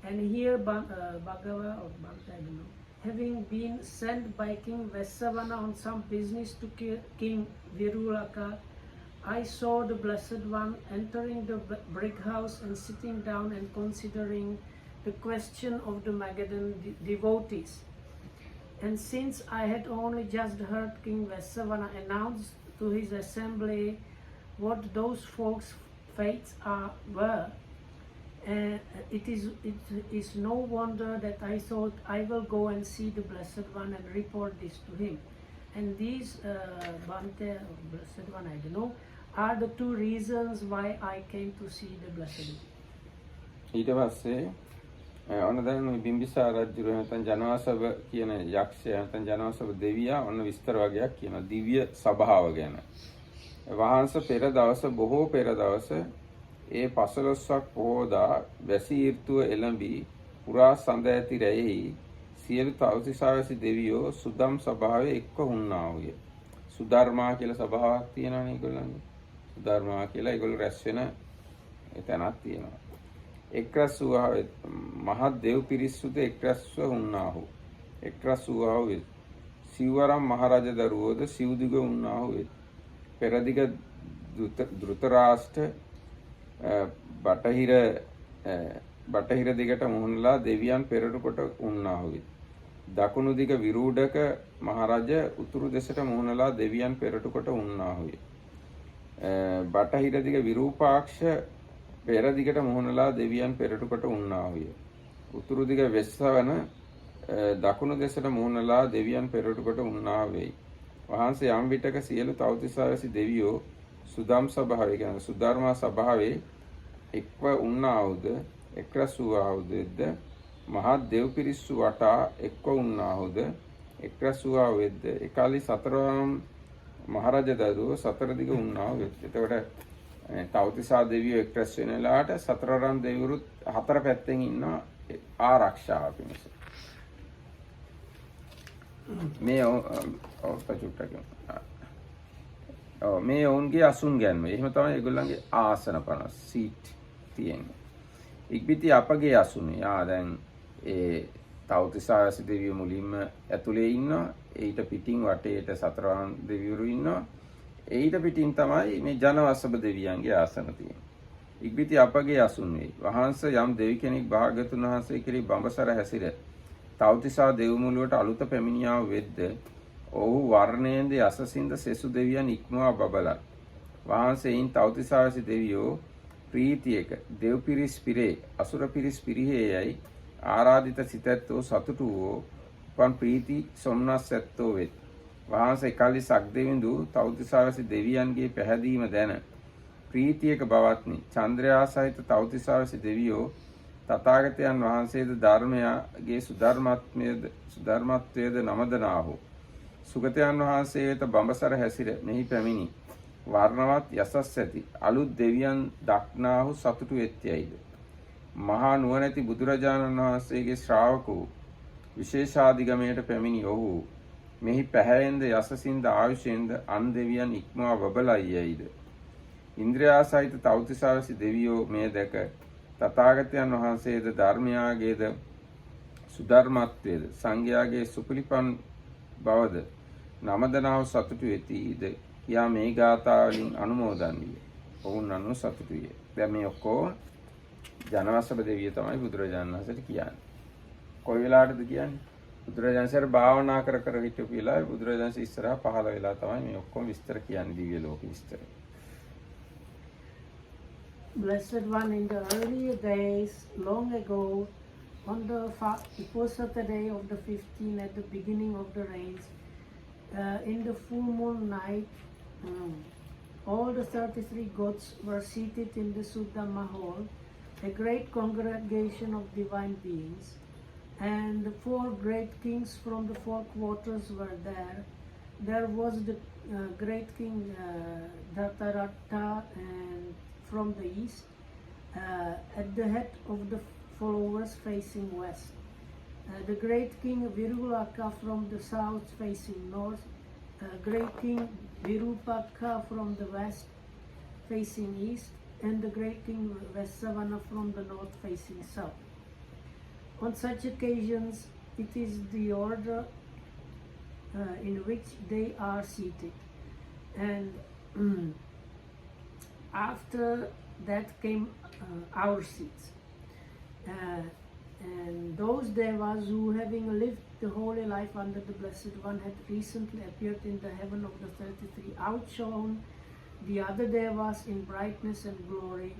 And here Bhagava or Bhanta, I don't know, having been sent by King Vesavana on some business to King Virulaka, I saw the Blessed One entering the brick house and sitting down and considering the question of the Magadhan devotees. And since I had only just heard King Vesavana announce to his assembly what those folks' fates were, it is no wonder that I thought I will go and see the Blessed One and report this to him. And these Bhante or Blessed One, I don't know, are the two reasons why I came to see the Blessed One. ඊට පස්සේ ඔන්න දැන් මේ බිම්බිසාර රජු නැත්නම් ජනවාසබ කියන යක්ෂයා නැත්නම් ජනවාසබ දෙවියා ඔන්න විස්තර වගේක් කියනවා දිව්‍ය සභාව ගැන. වහන්සේ පෙර දවස බොහෝ පෙර දවස ඒ 15ක් පොහොදා වැසි ඍතුව එළඹි පුරා සඳ ඇති රැයෙහි සියලු තවතිසාවැසි දෙවියෝ සුදම් සභාවේ එක්ව වුණා වූය. සුධර්මා කියලා සභාවක් තියෙනවනේ ඒගොල්ලන්ගේ. සුධර්මා කියලා ඒගොල්ලෝ රැස් වෙන එතනක් තියෙනවා. එක්රස් වූ මහත් දෙව් පිරිස්සුද එක්රස්ව වුණාහු. එක්රස් වූ සිව්වරම් මහරජ දරුවෝද සිව්දිග වුණාහු. පෙරදිග ධෘතරාෂ්ට්‍ර බටහිර දිගට මුහුණලා දෙවියන් පෙරට කොට වුණාහු. දකුණු දිග විරූඩක මහරජ උතුරු දෙසට මුහුණලා දෙවියන් පෙරට කොට වුණාහු. බටහිර දිග විරූපාක්ෂ පෙර දිගට මුහුණලා දෙවියන් පෙරට කොට වුණාහු. උතුරු දිග වෙස්සවන දකුණු දෙසට මුහුණලා දෙවියන් පෙරට කොට වුණා වෙයි. වහන්සේ යම් විටක සියලු තවතිසාවැසි දෙවියෝ සුදම් සභාවේ කියන සුධර්මා සභාවේ එක්ව වුණාවුද එක්රස් වූාවුද මහත් දෙව් පිරිස්සු වටා එක්ව වුණාහුද එක්රස් වූාවුද එකලි සතරවම් මහරජා දරුවෝ සතර දිග වුණා වෙත්. එතකොට තවතිසා දෙවියෝ එක්රැස් වෙන වෙලාවට සතරරන් දෙවිවරුත් හතර පැත්තෙන් ඉන්නවා ආරක්ෂාව පිණිස. මේ මේ ඔවුන්ගේ අසුන් ගැන්ම. එහෙම තමයි ඒගොල්ලන්ගේ ආසන 50 සීට් තියෙන්නේ. ඉක්බිති අපගේ අසුනේ. දැන් ඒ තවතිසාවසි දෙවියෝ මුලින්ම ඇතුලේ ඉන්නවා. ඊට පිටින් වටේට සතරවන් දෙවිවරු ඉන්නවා. ඊට පිටින් තමයි මේ ජනවසබ දෙවියන්ගේ ආසන තියෙන්නේ. ඉක්බිති අපගේ අසුන් වේ. වහන්සේ යම් දෙවි කෙනෙක් භාග්‍යතුන් වහන්සේ කෙරෙහි බඹසර හැසිර තවතිසා දෙව්මුළුවට අලුත පැමිණියා වෙද්ද ඔහු වර්ණයෙන්ද යසසින්ද සෙසු දෙවියන් ඉක්මවා බබලත්. වහන්සේයින් තවතිසාවසි දෙවියෝ ප්‍රීතියක දෙව් පිරිස් පිරේ අසුර පිරිස් පිරිහේයයි ආරාධිත සිතැත්තෝ සතුටු වූ උපන් ප්‍රීති සොම්නස් ඇත්තෝ වෙත්. වහන්සේ කල්ලි සක්දෙවිඳු තවතිසාවසි දෙවියන්ගේ පැහැදීම දැන ප්‍රීතියක බවත්නි චන්ද්‍රයා සහිත තවතිසාවසි දෙවියෝ තථාගතයන් වහන්සේද ධර්මයාගේ සුධර්මත්වයේද නමදනාහු. සුගතයන් වහන්සේ වෙත බඹසර හැසිර මෙහි පැමිණි වර්ණවත් යසස් ඇති අලුත් දෙවියන් දක්නාහු සතුටු වෙත්යයිද. මහා නුවණැති බුදුරජාණන් වහන්සේගේ ශ්‍රාවකෝ විශේෂාධිගමයට පැමිණි ඔහු මෙහි පැහැයෙන්ද යසසින්ද ආයුෂයෙන්ද අන් දෙවියන් ඉක්මවා බබලයියයිද. ඉන්ද්‍රයා සහිත තවතිසාවසි දෙවියෝ මේ දැක තථාගතයන් වහන්සේද ධර්මයාගේද සුධර්මත්වයේද සංඝයාගේ සුපිලිපන් බවද නමදනාව සතුටු වෙතිද කියා මේ ගාථාවලින් අනුමෝදන් විය. ඔවුන් අනුව සතුටු විය. දැන් මේ ඔක්කොම ජනවසබ දෙවිය තමයි බුදුරජාණන් වහන්සේට කියන්නේ. කොයි වෙලාවටද කියන්නේ? බුදුරජාණන් වහන්සේ භාවනා කර කර හිටපු වෙලාවේ බුදුරජාණන් වහන්සේ ඉස්සරහා පහළ වෙලා තමයි මේ ඔක්කොම විස්තර කියන්නේ දිව්‍ය ලෝක විස්තර. Blessed One, in the earlier days, long ago, it was Saturday of the 15th at the beginning of the rains, in the full moon night, all the 33 gods were seated in the Suddhamma hall, a great congregation of divine beings, and the 4 great kings from the 4 quarters were there. There was the great king Dhartarattha and from the east, at the head of the followers facing west. The great king Virulaka from the south facing north, great king Virupaka from the west facing east, and the great king Vesavana from the north facing south. On such occasions, it is the order in which they are seated. And after that came our seats. And those devas who, having lived the holy life under the Blessed One, had recently appeared in the heaven of the 33, outshone the other devas in brightness and glory.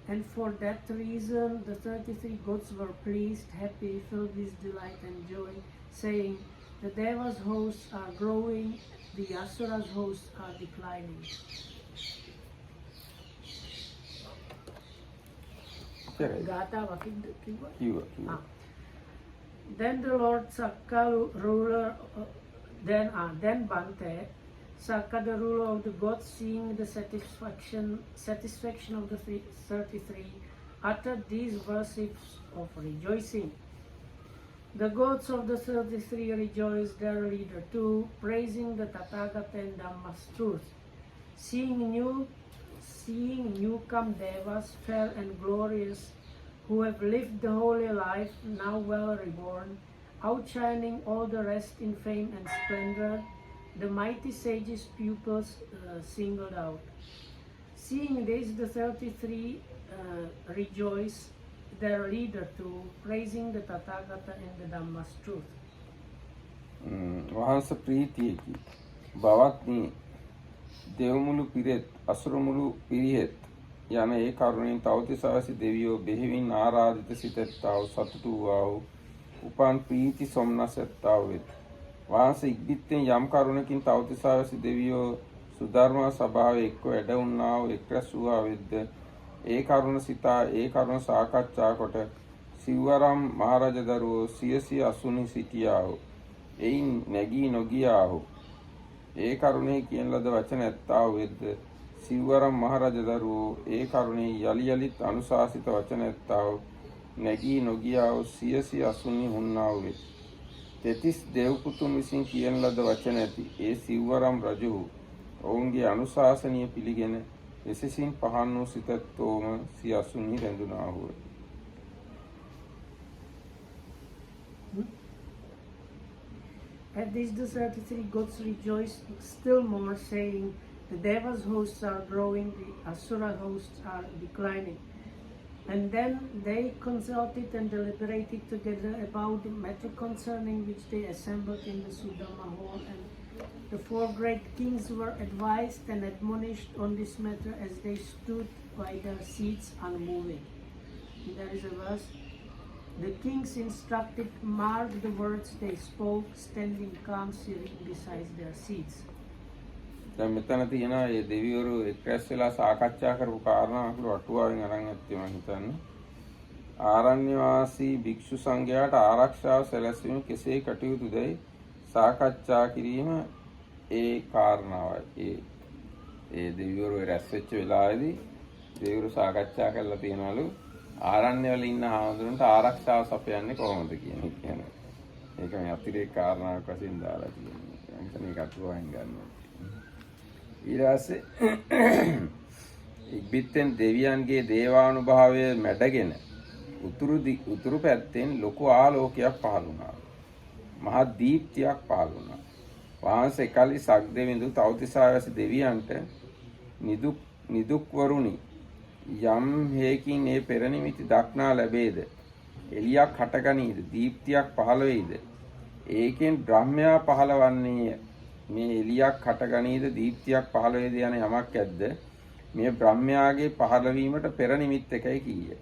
And for that reason, the 33 gods were pleased, happy, filled with delight and joy, saying, the devas' hosts are growing, the asuras' hosts are declining. Gata Vakid. Then the Lord Sakka, ruler, then Bante, Sakka, the ruler of the gods, seeing the satisfaction of the 33, uttered these verses of rejoicing. The gods of the 33 rejoiced, their leader too, praising the Tathagata and Dhamma's truth. Seeing new come devas, fair and glorious, who have lived the holy life, now well reborn, outshining all the rest in fame and splendor, the mighty sages' pupils singled out. Seeing this, the 33 rejoice, their leader too, praising the Tathagata and the Dhamma's truth. වහන්ස ප්‍රීතියකි බවත්නි දෙව්මුළු පිරෙත් අසුරමුළු පිරිහෙත් යන ඒ කරුණෙන් තවතිසාවසි දෙවියෝ බෙහෙවින් ආරාධිත සිතෙත්තාව සතුටු වූ උපන් ප්‍රීති සොම්නසෙත්තාව වෙත්. වහන්සේ ඉක්බිත්තෙන් යම් කරුණකින් තවතිසාවසි දෙවියෝ සුධර්ම සභාවේ එක්ව වැඩ වුණා වූ එක්රැස් වූවා වෙද්ද ඒ කරුණ සිතා ඒ කරුණ සාකච්ඡා කොට සිව්වරම් මහරජදරුවෝ සිය සිය අසුනි සිටියාහු. එයින් නැගී නොගියාහු. ඒ කරුණේ කියන ලද වචන ඇත්තා වූද සිව්වරම් මහරජදරුවෝ ඒ කරුණේ යලි යලිත් අනුශාසිත වචන ඇත්තා වූ නැගී නොගියා වූ සිය අසුන්හි හුන්නා වූ තෙතිස් දේව්පුතුන් විසින් කියන ලද වචන ඇති ඒ සිව්වරම් රජු ඔවුන්ගේ අනුශාසනීය පිළිගෙන එසෙසින් පහන් වූ සිතැත්තෝම සිය අසුන්හි රැඳුනාහුය. At this the 33 gods rejoiced still more, saying, the Devas' hosts are growing, the Asura hosts are declining. And then they consulted and deliberated together about the matter concerning which they assembled in the Sudama hall, and the 4 great kings were advised and admonished on this matter as they stood by their seats unmoving. And there is a verse. The kings instructed mark the words they spoke, standing calm, sitting beside their seats. දැන් මෙතන තියෙනවා මේ දෙවිවරු එක්රැස් වෙලා සාකච්ඡා කරපු කාරණා අපිට අටුවාවෙන් අරන් ඇත්තේ මම හිතන්නේ. ආරණ්‍ය වාසී භික්ෂු සංඝයාට ආරක්ෂාව සැලසීම කෙසේ කටයුතුදයි සාකච්ඡා කිරීම ඒ කාරණාවයි. ඒ දෙවිවරු රැස් වෙච්ච වෙලාවේදී දෙවිවරු සාකච්ඡා කරලා තියනවලු ආරණ්‍ය වල ඉන්න හාමුදුරන්ට ආරක්ෂාව සපයන්නේ කොහොමද කියන එක කියන්නේ. ඒක මේ අතිරේක කාරණාවක් වශයෙන් දාලා තියෙනවා. මම මේක අටුවාවෙන් ගන්නවා. ඊළාසේ ඉක්බිත්තෙන් දෙවියන්ගේ දේවානුභාවය මැඩගෙන උතුරු පැත්තෙන් ලොකු ආලෝකයක් පහළ වුණා. මහා දීප්තියක් පහළ වුණා. වහන්සේ කලි සක්දෙවිඳු තවතිසාවැසි දෙවියන්ට නිදුක් වරුනි යම් හේකින් ඒ පෙරනිමිති දක්නා ලැබේද එලියක් හටගනීද දීප්තියක් පහළ වෙයිද ඒකෙන් බ්‍රහ්මයා පහළවන්නේ මේ එලියක් හටගනීද දීප්තියක් පහළ වේද යන යමක් ඇද්ද මේ බ්‍රහ්මයාගේ පහළවීමට පෙරනිමිත් එකයි කීය.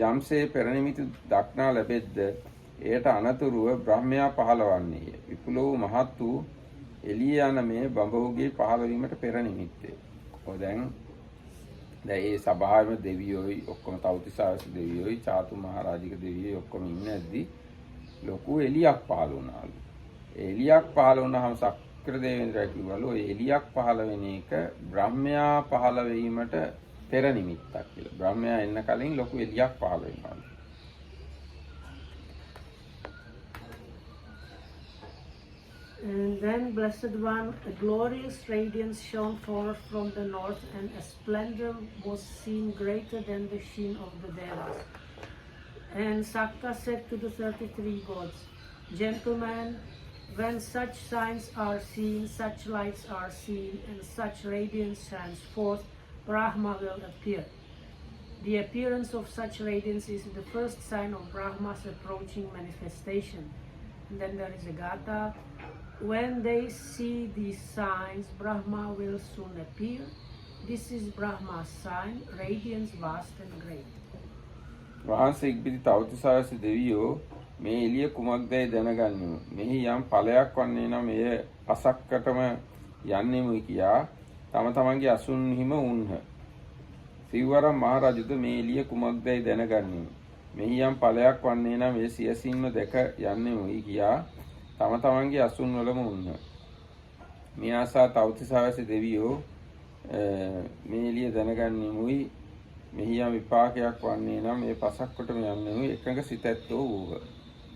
යම්සේ පෙරනිමිති දක්නා ලැබෙද්ද එයට අනතුරුව බ්‍රහ්මයා පහළවන්නේය. විපුල වූ මහත් වූ එළිය යන මේ බඹවුගේ පහළවීමට පෙරනිමිත්තේ. ඔය දැන් ඒ සභාවෙම දෙවියෝයි ඔක්කොම තවතිසාවැසි දෙවියෝයි චාතු මහරජික දෙවියෝයි ඔක්කොම ඉන්නේ නැද්දි ලොකු එළියක් පහළ වුණාලු. එළියක් පහළ වුණාම සක්‍ර දේවේන්ද්‍රයා කිව්වලු ඔය එළියක් පහළ වෙන එක බ්‍රහ්මයා පහළ වීමට පෙර නිමිත්තක් කියලා. බ්‍රහ්මයා එන්න කලින් ලොකු එළියක් පහළ වෙනවා. And then, Blessed One, a glorious radiance shone forth from the north, and a splendor was seen greater than the sheen of the Devas. And Sakta said to the 33 gods, Gentlemen, when such signs are seen, such lights are seen, and such radiance shines forth, Brahma will appear. The appearance of such radiance is the first sign of Brahma's approaching manifestation. And then there is a Gatha. When they see these signs, Brahma will soon appear. This is Brahma's sign, radiance vast and great. වහන්සේ ඉක්බිති තවතිසාවැසි දෙවියෝ මේ එළිය කුමක්දයි දැනගන්නෙමු. මෙහි යම් ඵලයක් වන්නේ නම් එය පසක්කටම යන්නෙමුයි කියා තම තමන්ගේ අසුන්හිම වුන්හ. සිව්වරම් මහරජුද මේ එළිය කුමක්දයි දැනගන්නෙමු. මෙහි යම් ඵලයක් වන්නේ නම් එය සියසින්ම දැක යන්නෙමුයි කියා තම තමන්ගේ අසුන් වලම වුන්හ. මේ ආසා තවතිසාවැසි දෙවියෝ මේ එළිය දැනගන්නෙමුයි මෙහි යම් විපාකයක් වන්නේ නම් මේ පසක්කොටම යන්නෙමුයි එකඟ සිතැත්තෝ වූහ.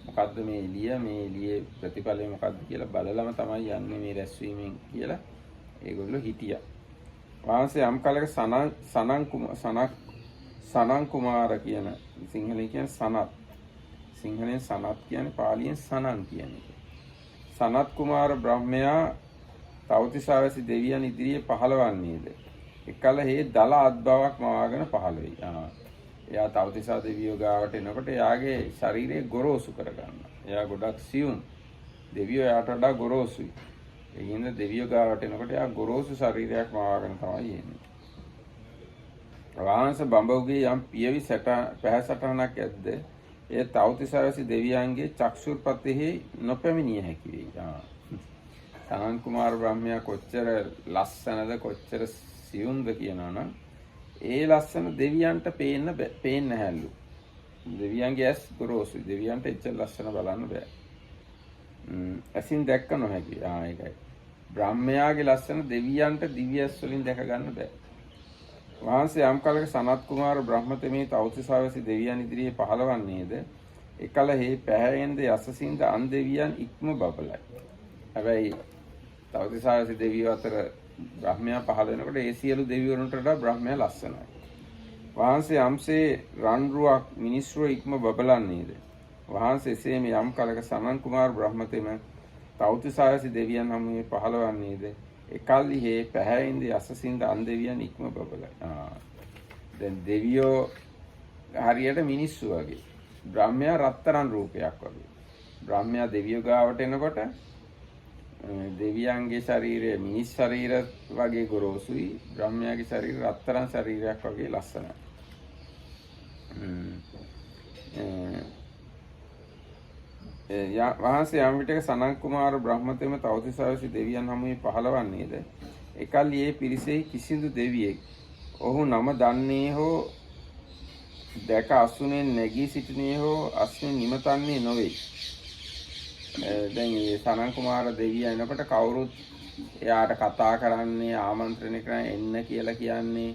මොකද්ද මේ එළියේ ප්‍රතිඵලය මොකද්ද කියලා බලලම තමයි යන්නේ මේ රැස්වීමෙන් කියලා ඒගොල්ලෝ හිටියා. වහන්සේ යම් කලක සනං කුමාර කියන සිංහලෙන් කියන්නේ සනත්. සිංහලෙන් සනත් කියන්නේ පාලියෙන් සනං කියන්නේ. සනත් කුමාර බ්‍රහ්මයා තවතිසාවැසි දෙවියන් ඉදිරියේ පහළවන්නේද. එකල හේ දල අත්බවක් මවාගෙන පහළ වෙයි. එයා තවතිසා දෙවියෝ ගාවට එනකොට එයාගේ ශරීරය ගොරෝසු කරගන්නවා. එයා ගොඩක් සියුම්. දෙවියෝ එයාට වඩා ගොරෝසුයි. ඒ හින්දා දෙවියෝ ගාවට එනකොට එයා ගොරෝසු ශරීරයක් මවාගෙන තමයි එන්නේ. වහන්සේ බඹුගේ යම් පියවි පැහැසටහනක් ඇද්ද ඒ තවතිසාවැසි දෙවියන්ගේ චක්ෂුර්පතෙහි නොපැමිණිය හැකි වෙයි. සනන් කුමාර බ්‍රහ්මයා කොච්චර ලස්සනද කොච්චර සියුම්ද කියනවනම් ඒ ලස්සන දෙවියන්ට පේන්න හැල්ලු. දෙවියන්ගේ ඇස් ගොරෝසුයි. දෙවියන්ට එච්චර ලස්සන බලන්න බෑ. ඇසින් දැක්ක නොහැකි. ඒකයි. බ්‍රහ්මයාගේ ලස්සන දෙවියන්ට දිව්‍ය ඇස් වලින් දැක ගන්න බෑ. වහන්සේ යම් කලක සනත් කුමාර බ්‍රහ්මතමේ තවතිසාවසි දෙවියන් ඉදිරියේ පහළවන්නේද එකල හේ පැහැයෙන්ද යසසින්ද අන් දෙවියන් ඉක්ම බබලයි. හැබැයි තවතිසාවසි දෙවියෝ අතර බ්‍රහ්මයා පහළ වෙනකොට ඒ සියලු දෙවිවරුන්ට වඩා බ්‍රහ්මයා ලස්සනයි. වහන්සේ යම්සේ රන් රුවක් මිනිස්රුව ඉක්ම බබලන්නේද වහන්සේ එසේම යම් කලක සනන් කුමාර බ්‍රහ්මතෙම තවතිසාවසි දෙවියන් හමුවේ පහළවන්නේද එකල්හි හේ පැහැයෙන්ද යසසින්ද අන් දෙවියන් ඉක්ම බබලයි. දැන් දෙවියෝ හරියට මිනිස්සු වගේ. බ්‍රහ්මයා රත්තරන් රූපයක් වගේ. බ්‍රහ්මයා දෙවියෝ ගාවට එනකොට දෙවියන්ගේ ශරීරය මිනිස් ශරීර වගේ ගොරෝසුයි. බ්‍රහ්මයාගේ ශරීරය රත්තරන් ශරීරයක් වගේ ලස්සනයි. වහන්සේ යම් විටක සනන් කුමාර බ්‍රහ්මතෙම තවතිසාවසි දෙවියන් හමුවේ පහළවන්නේද එකල්හි ඒ පිරිසෙහි කිසිදු දෙවියෙක් ඔහු නම දන්නේ හෝ දැක අසුනෙන් නැගී සිටිනේ හෝ අස්නෙන් නිමතන්නේ නොවේ. දැන් මේ සනන් කුමාර දෙවියා එනකොට කවුරුත් එයාට කතා කරන්නේ ආමන්ත්‍රණය කරන්නේ එන්න කියලා කියන්නේ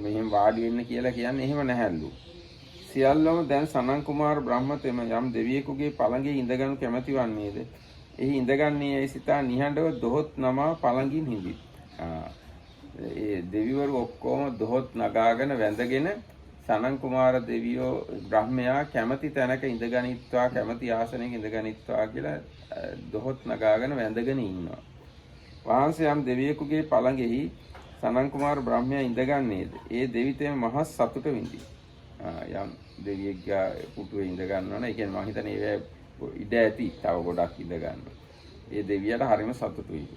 මෙහෙම වාඩි වෙන්න කියලා කියන්නේ එහෙම නැහැලු. සියල්ලම දැන් සනන් කුමාර බ්‍රහ්මතෙම යම් දෙවියෙකුගේ පළඟේ ඉඳගනු කැමැති වන්නේද එහි ඉඳගන්නේ යයි සිතා නිහඬව දොහොත් නමා පළඟින් හිඳි. ඒ දෙවිවරු ඔක්කොම දොහොත් නගාගෙන වැඳගෙන සනන් කුමාර දෙවියෝ බ්‍රහ්මයා කැමැති තැනක ඉඳගනිත්වා කැමැති ආසනයක ඉඳගනිත්වා කියලා දොහොත් නගාගෙන වැඳගෙන ඉන්නවා. වහන්සේ යම් දෙවියෙකුගේ පළඟෙහි සනන් කුමාර බ්‍රහ්මයා ඉඳගන්නේද ඒ දෙවිතෙම මහ සතුට විඳි. යම් දෙවියෙක්ගේ පුටුවේ ඉඳ ගන්නවනේ ඒ කියන්නේ මම හිතන්නේ ඒ ඉඩ ඇති තව ගොඩක් ඉඳ ගන්න. ඒ දෙවියට හරිම සතුටුයි.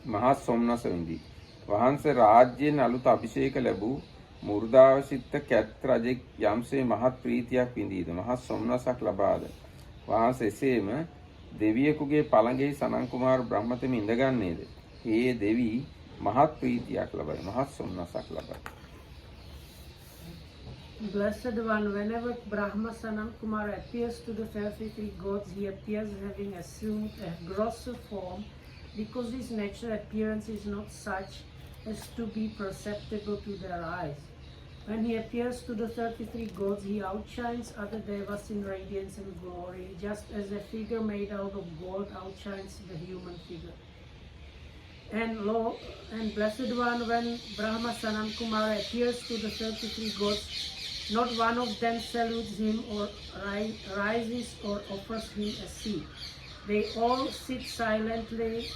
මහා සොම්නස විඳි. වහන්සේ රාජ්‍යයෙන් අලුත් අභිෂේක ලැබූ මුර්දාවසිත කැත් රජෙක් යම්සේ මහත් ප්‍රීතියක් විඳීද මහත් සොම්නසක් ලබාද වහන්සේ එසේම දෙවියෙකුගේ පළඟෙහි සනන් කුමාර බ්‍රහ්මතෙම ඉඳගන්නේද ඒ දෙවි මහත් ප්‍රීතියක් ලබයි මහත් සොම්නසක් ලබයි. Blessed one, whenever Brahma Sanam Kumar appears to the 33 gods, he appears having assumed a grosser form because his natural appearance is not such as to be perceptible to their eyes. When he appears to the 33 gods, he outshines other devas in radiance and glory, just as a figure made out of gold outshines the human figure. And blessed one, when Brahma Sanam Kumar appears to the 33 gods, not one of them salutes him or rises or offers him a seat. They all sit silently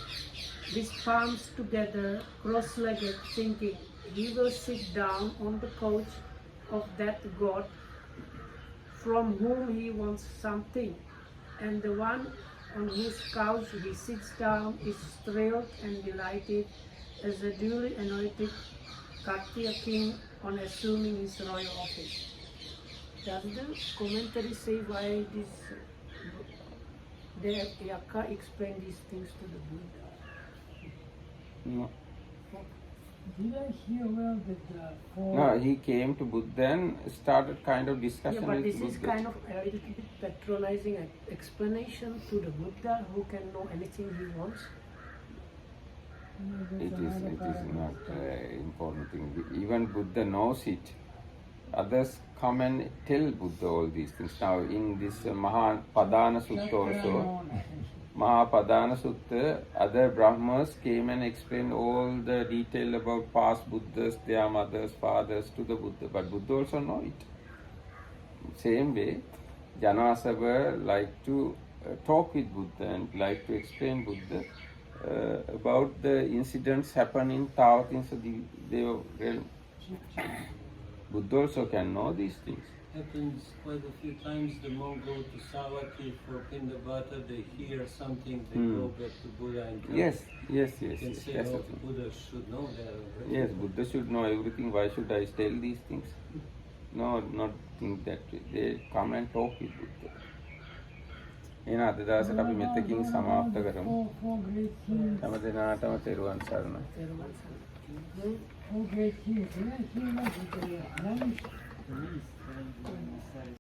with palms together, cross-legged, thinking, he will sit down on the couch of that god from whom he wants something, and the one on whose couch he sits down is thrilled and delighted as a duly anointed Kshatriya king on assuming his royal office. Does the commentary say why this the Yaka explained these things to the Buddha? No. Did I hear well that No, he came to Buddha and started kind of discussion Yeah, but with this is Buddha. kind of a little bit patronizing explanation to the Buddha who can know anything he wants. It is not important thing. Even Buddha knows it. Others come and tell Buddha all these things. Now in this Mahapadana Sutta also, Mahapadana Sutta, other Brahmas came and explained all the detail about past Buddhas, their mothers, fathers to the Buddha. But Buddha also know it. Same way, Janavasabha like to talk with Buddha and like to explain Buddha about the incidents happen in Tawatinsa Deva realm. Buddha also can know these things. Happens quite a few times. The monks go to Savatthi for Pindabata, they hear something, they go back to Buddha and tell Yes. and say, That's the oh, thing. Buddha should know that already. Yes, Buddha should know everything. Why should I tell these things? No, not think that way. They come and talk with Buddha. එහෙනම් අද දවසට අපි මෙතකින් සමාප්ත කරමු. හැම දිනකටම තෙරුවන් සරණයි. Four great kings.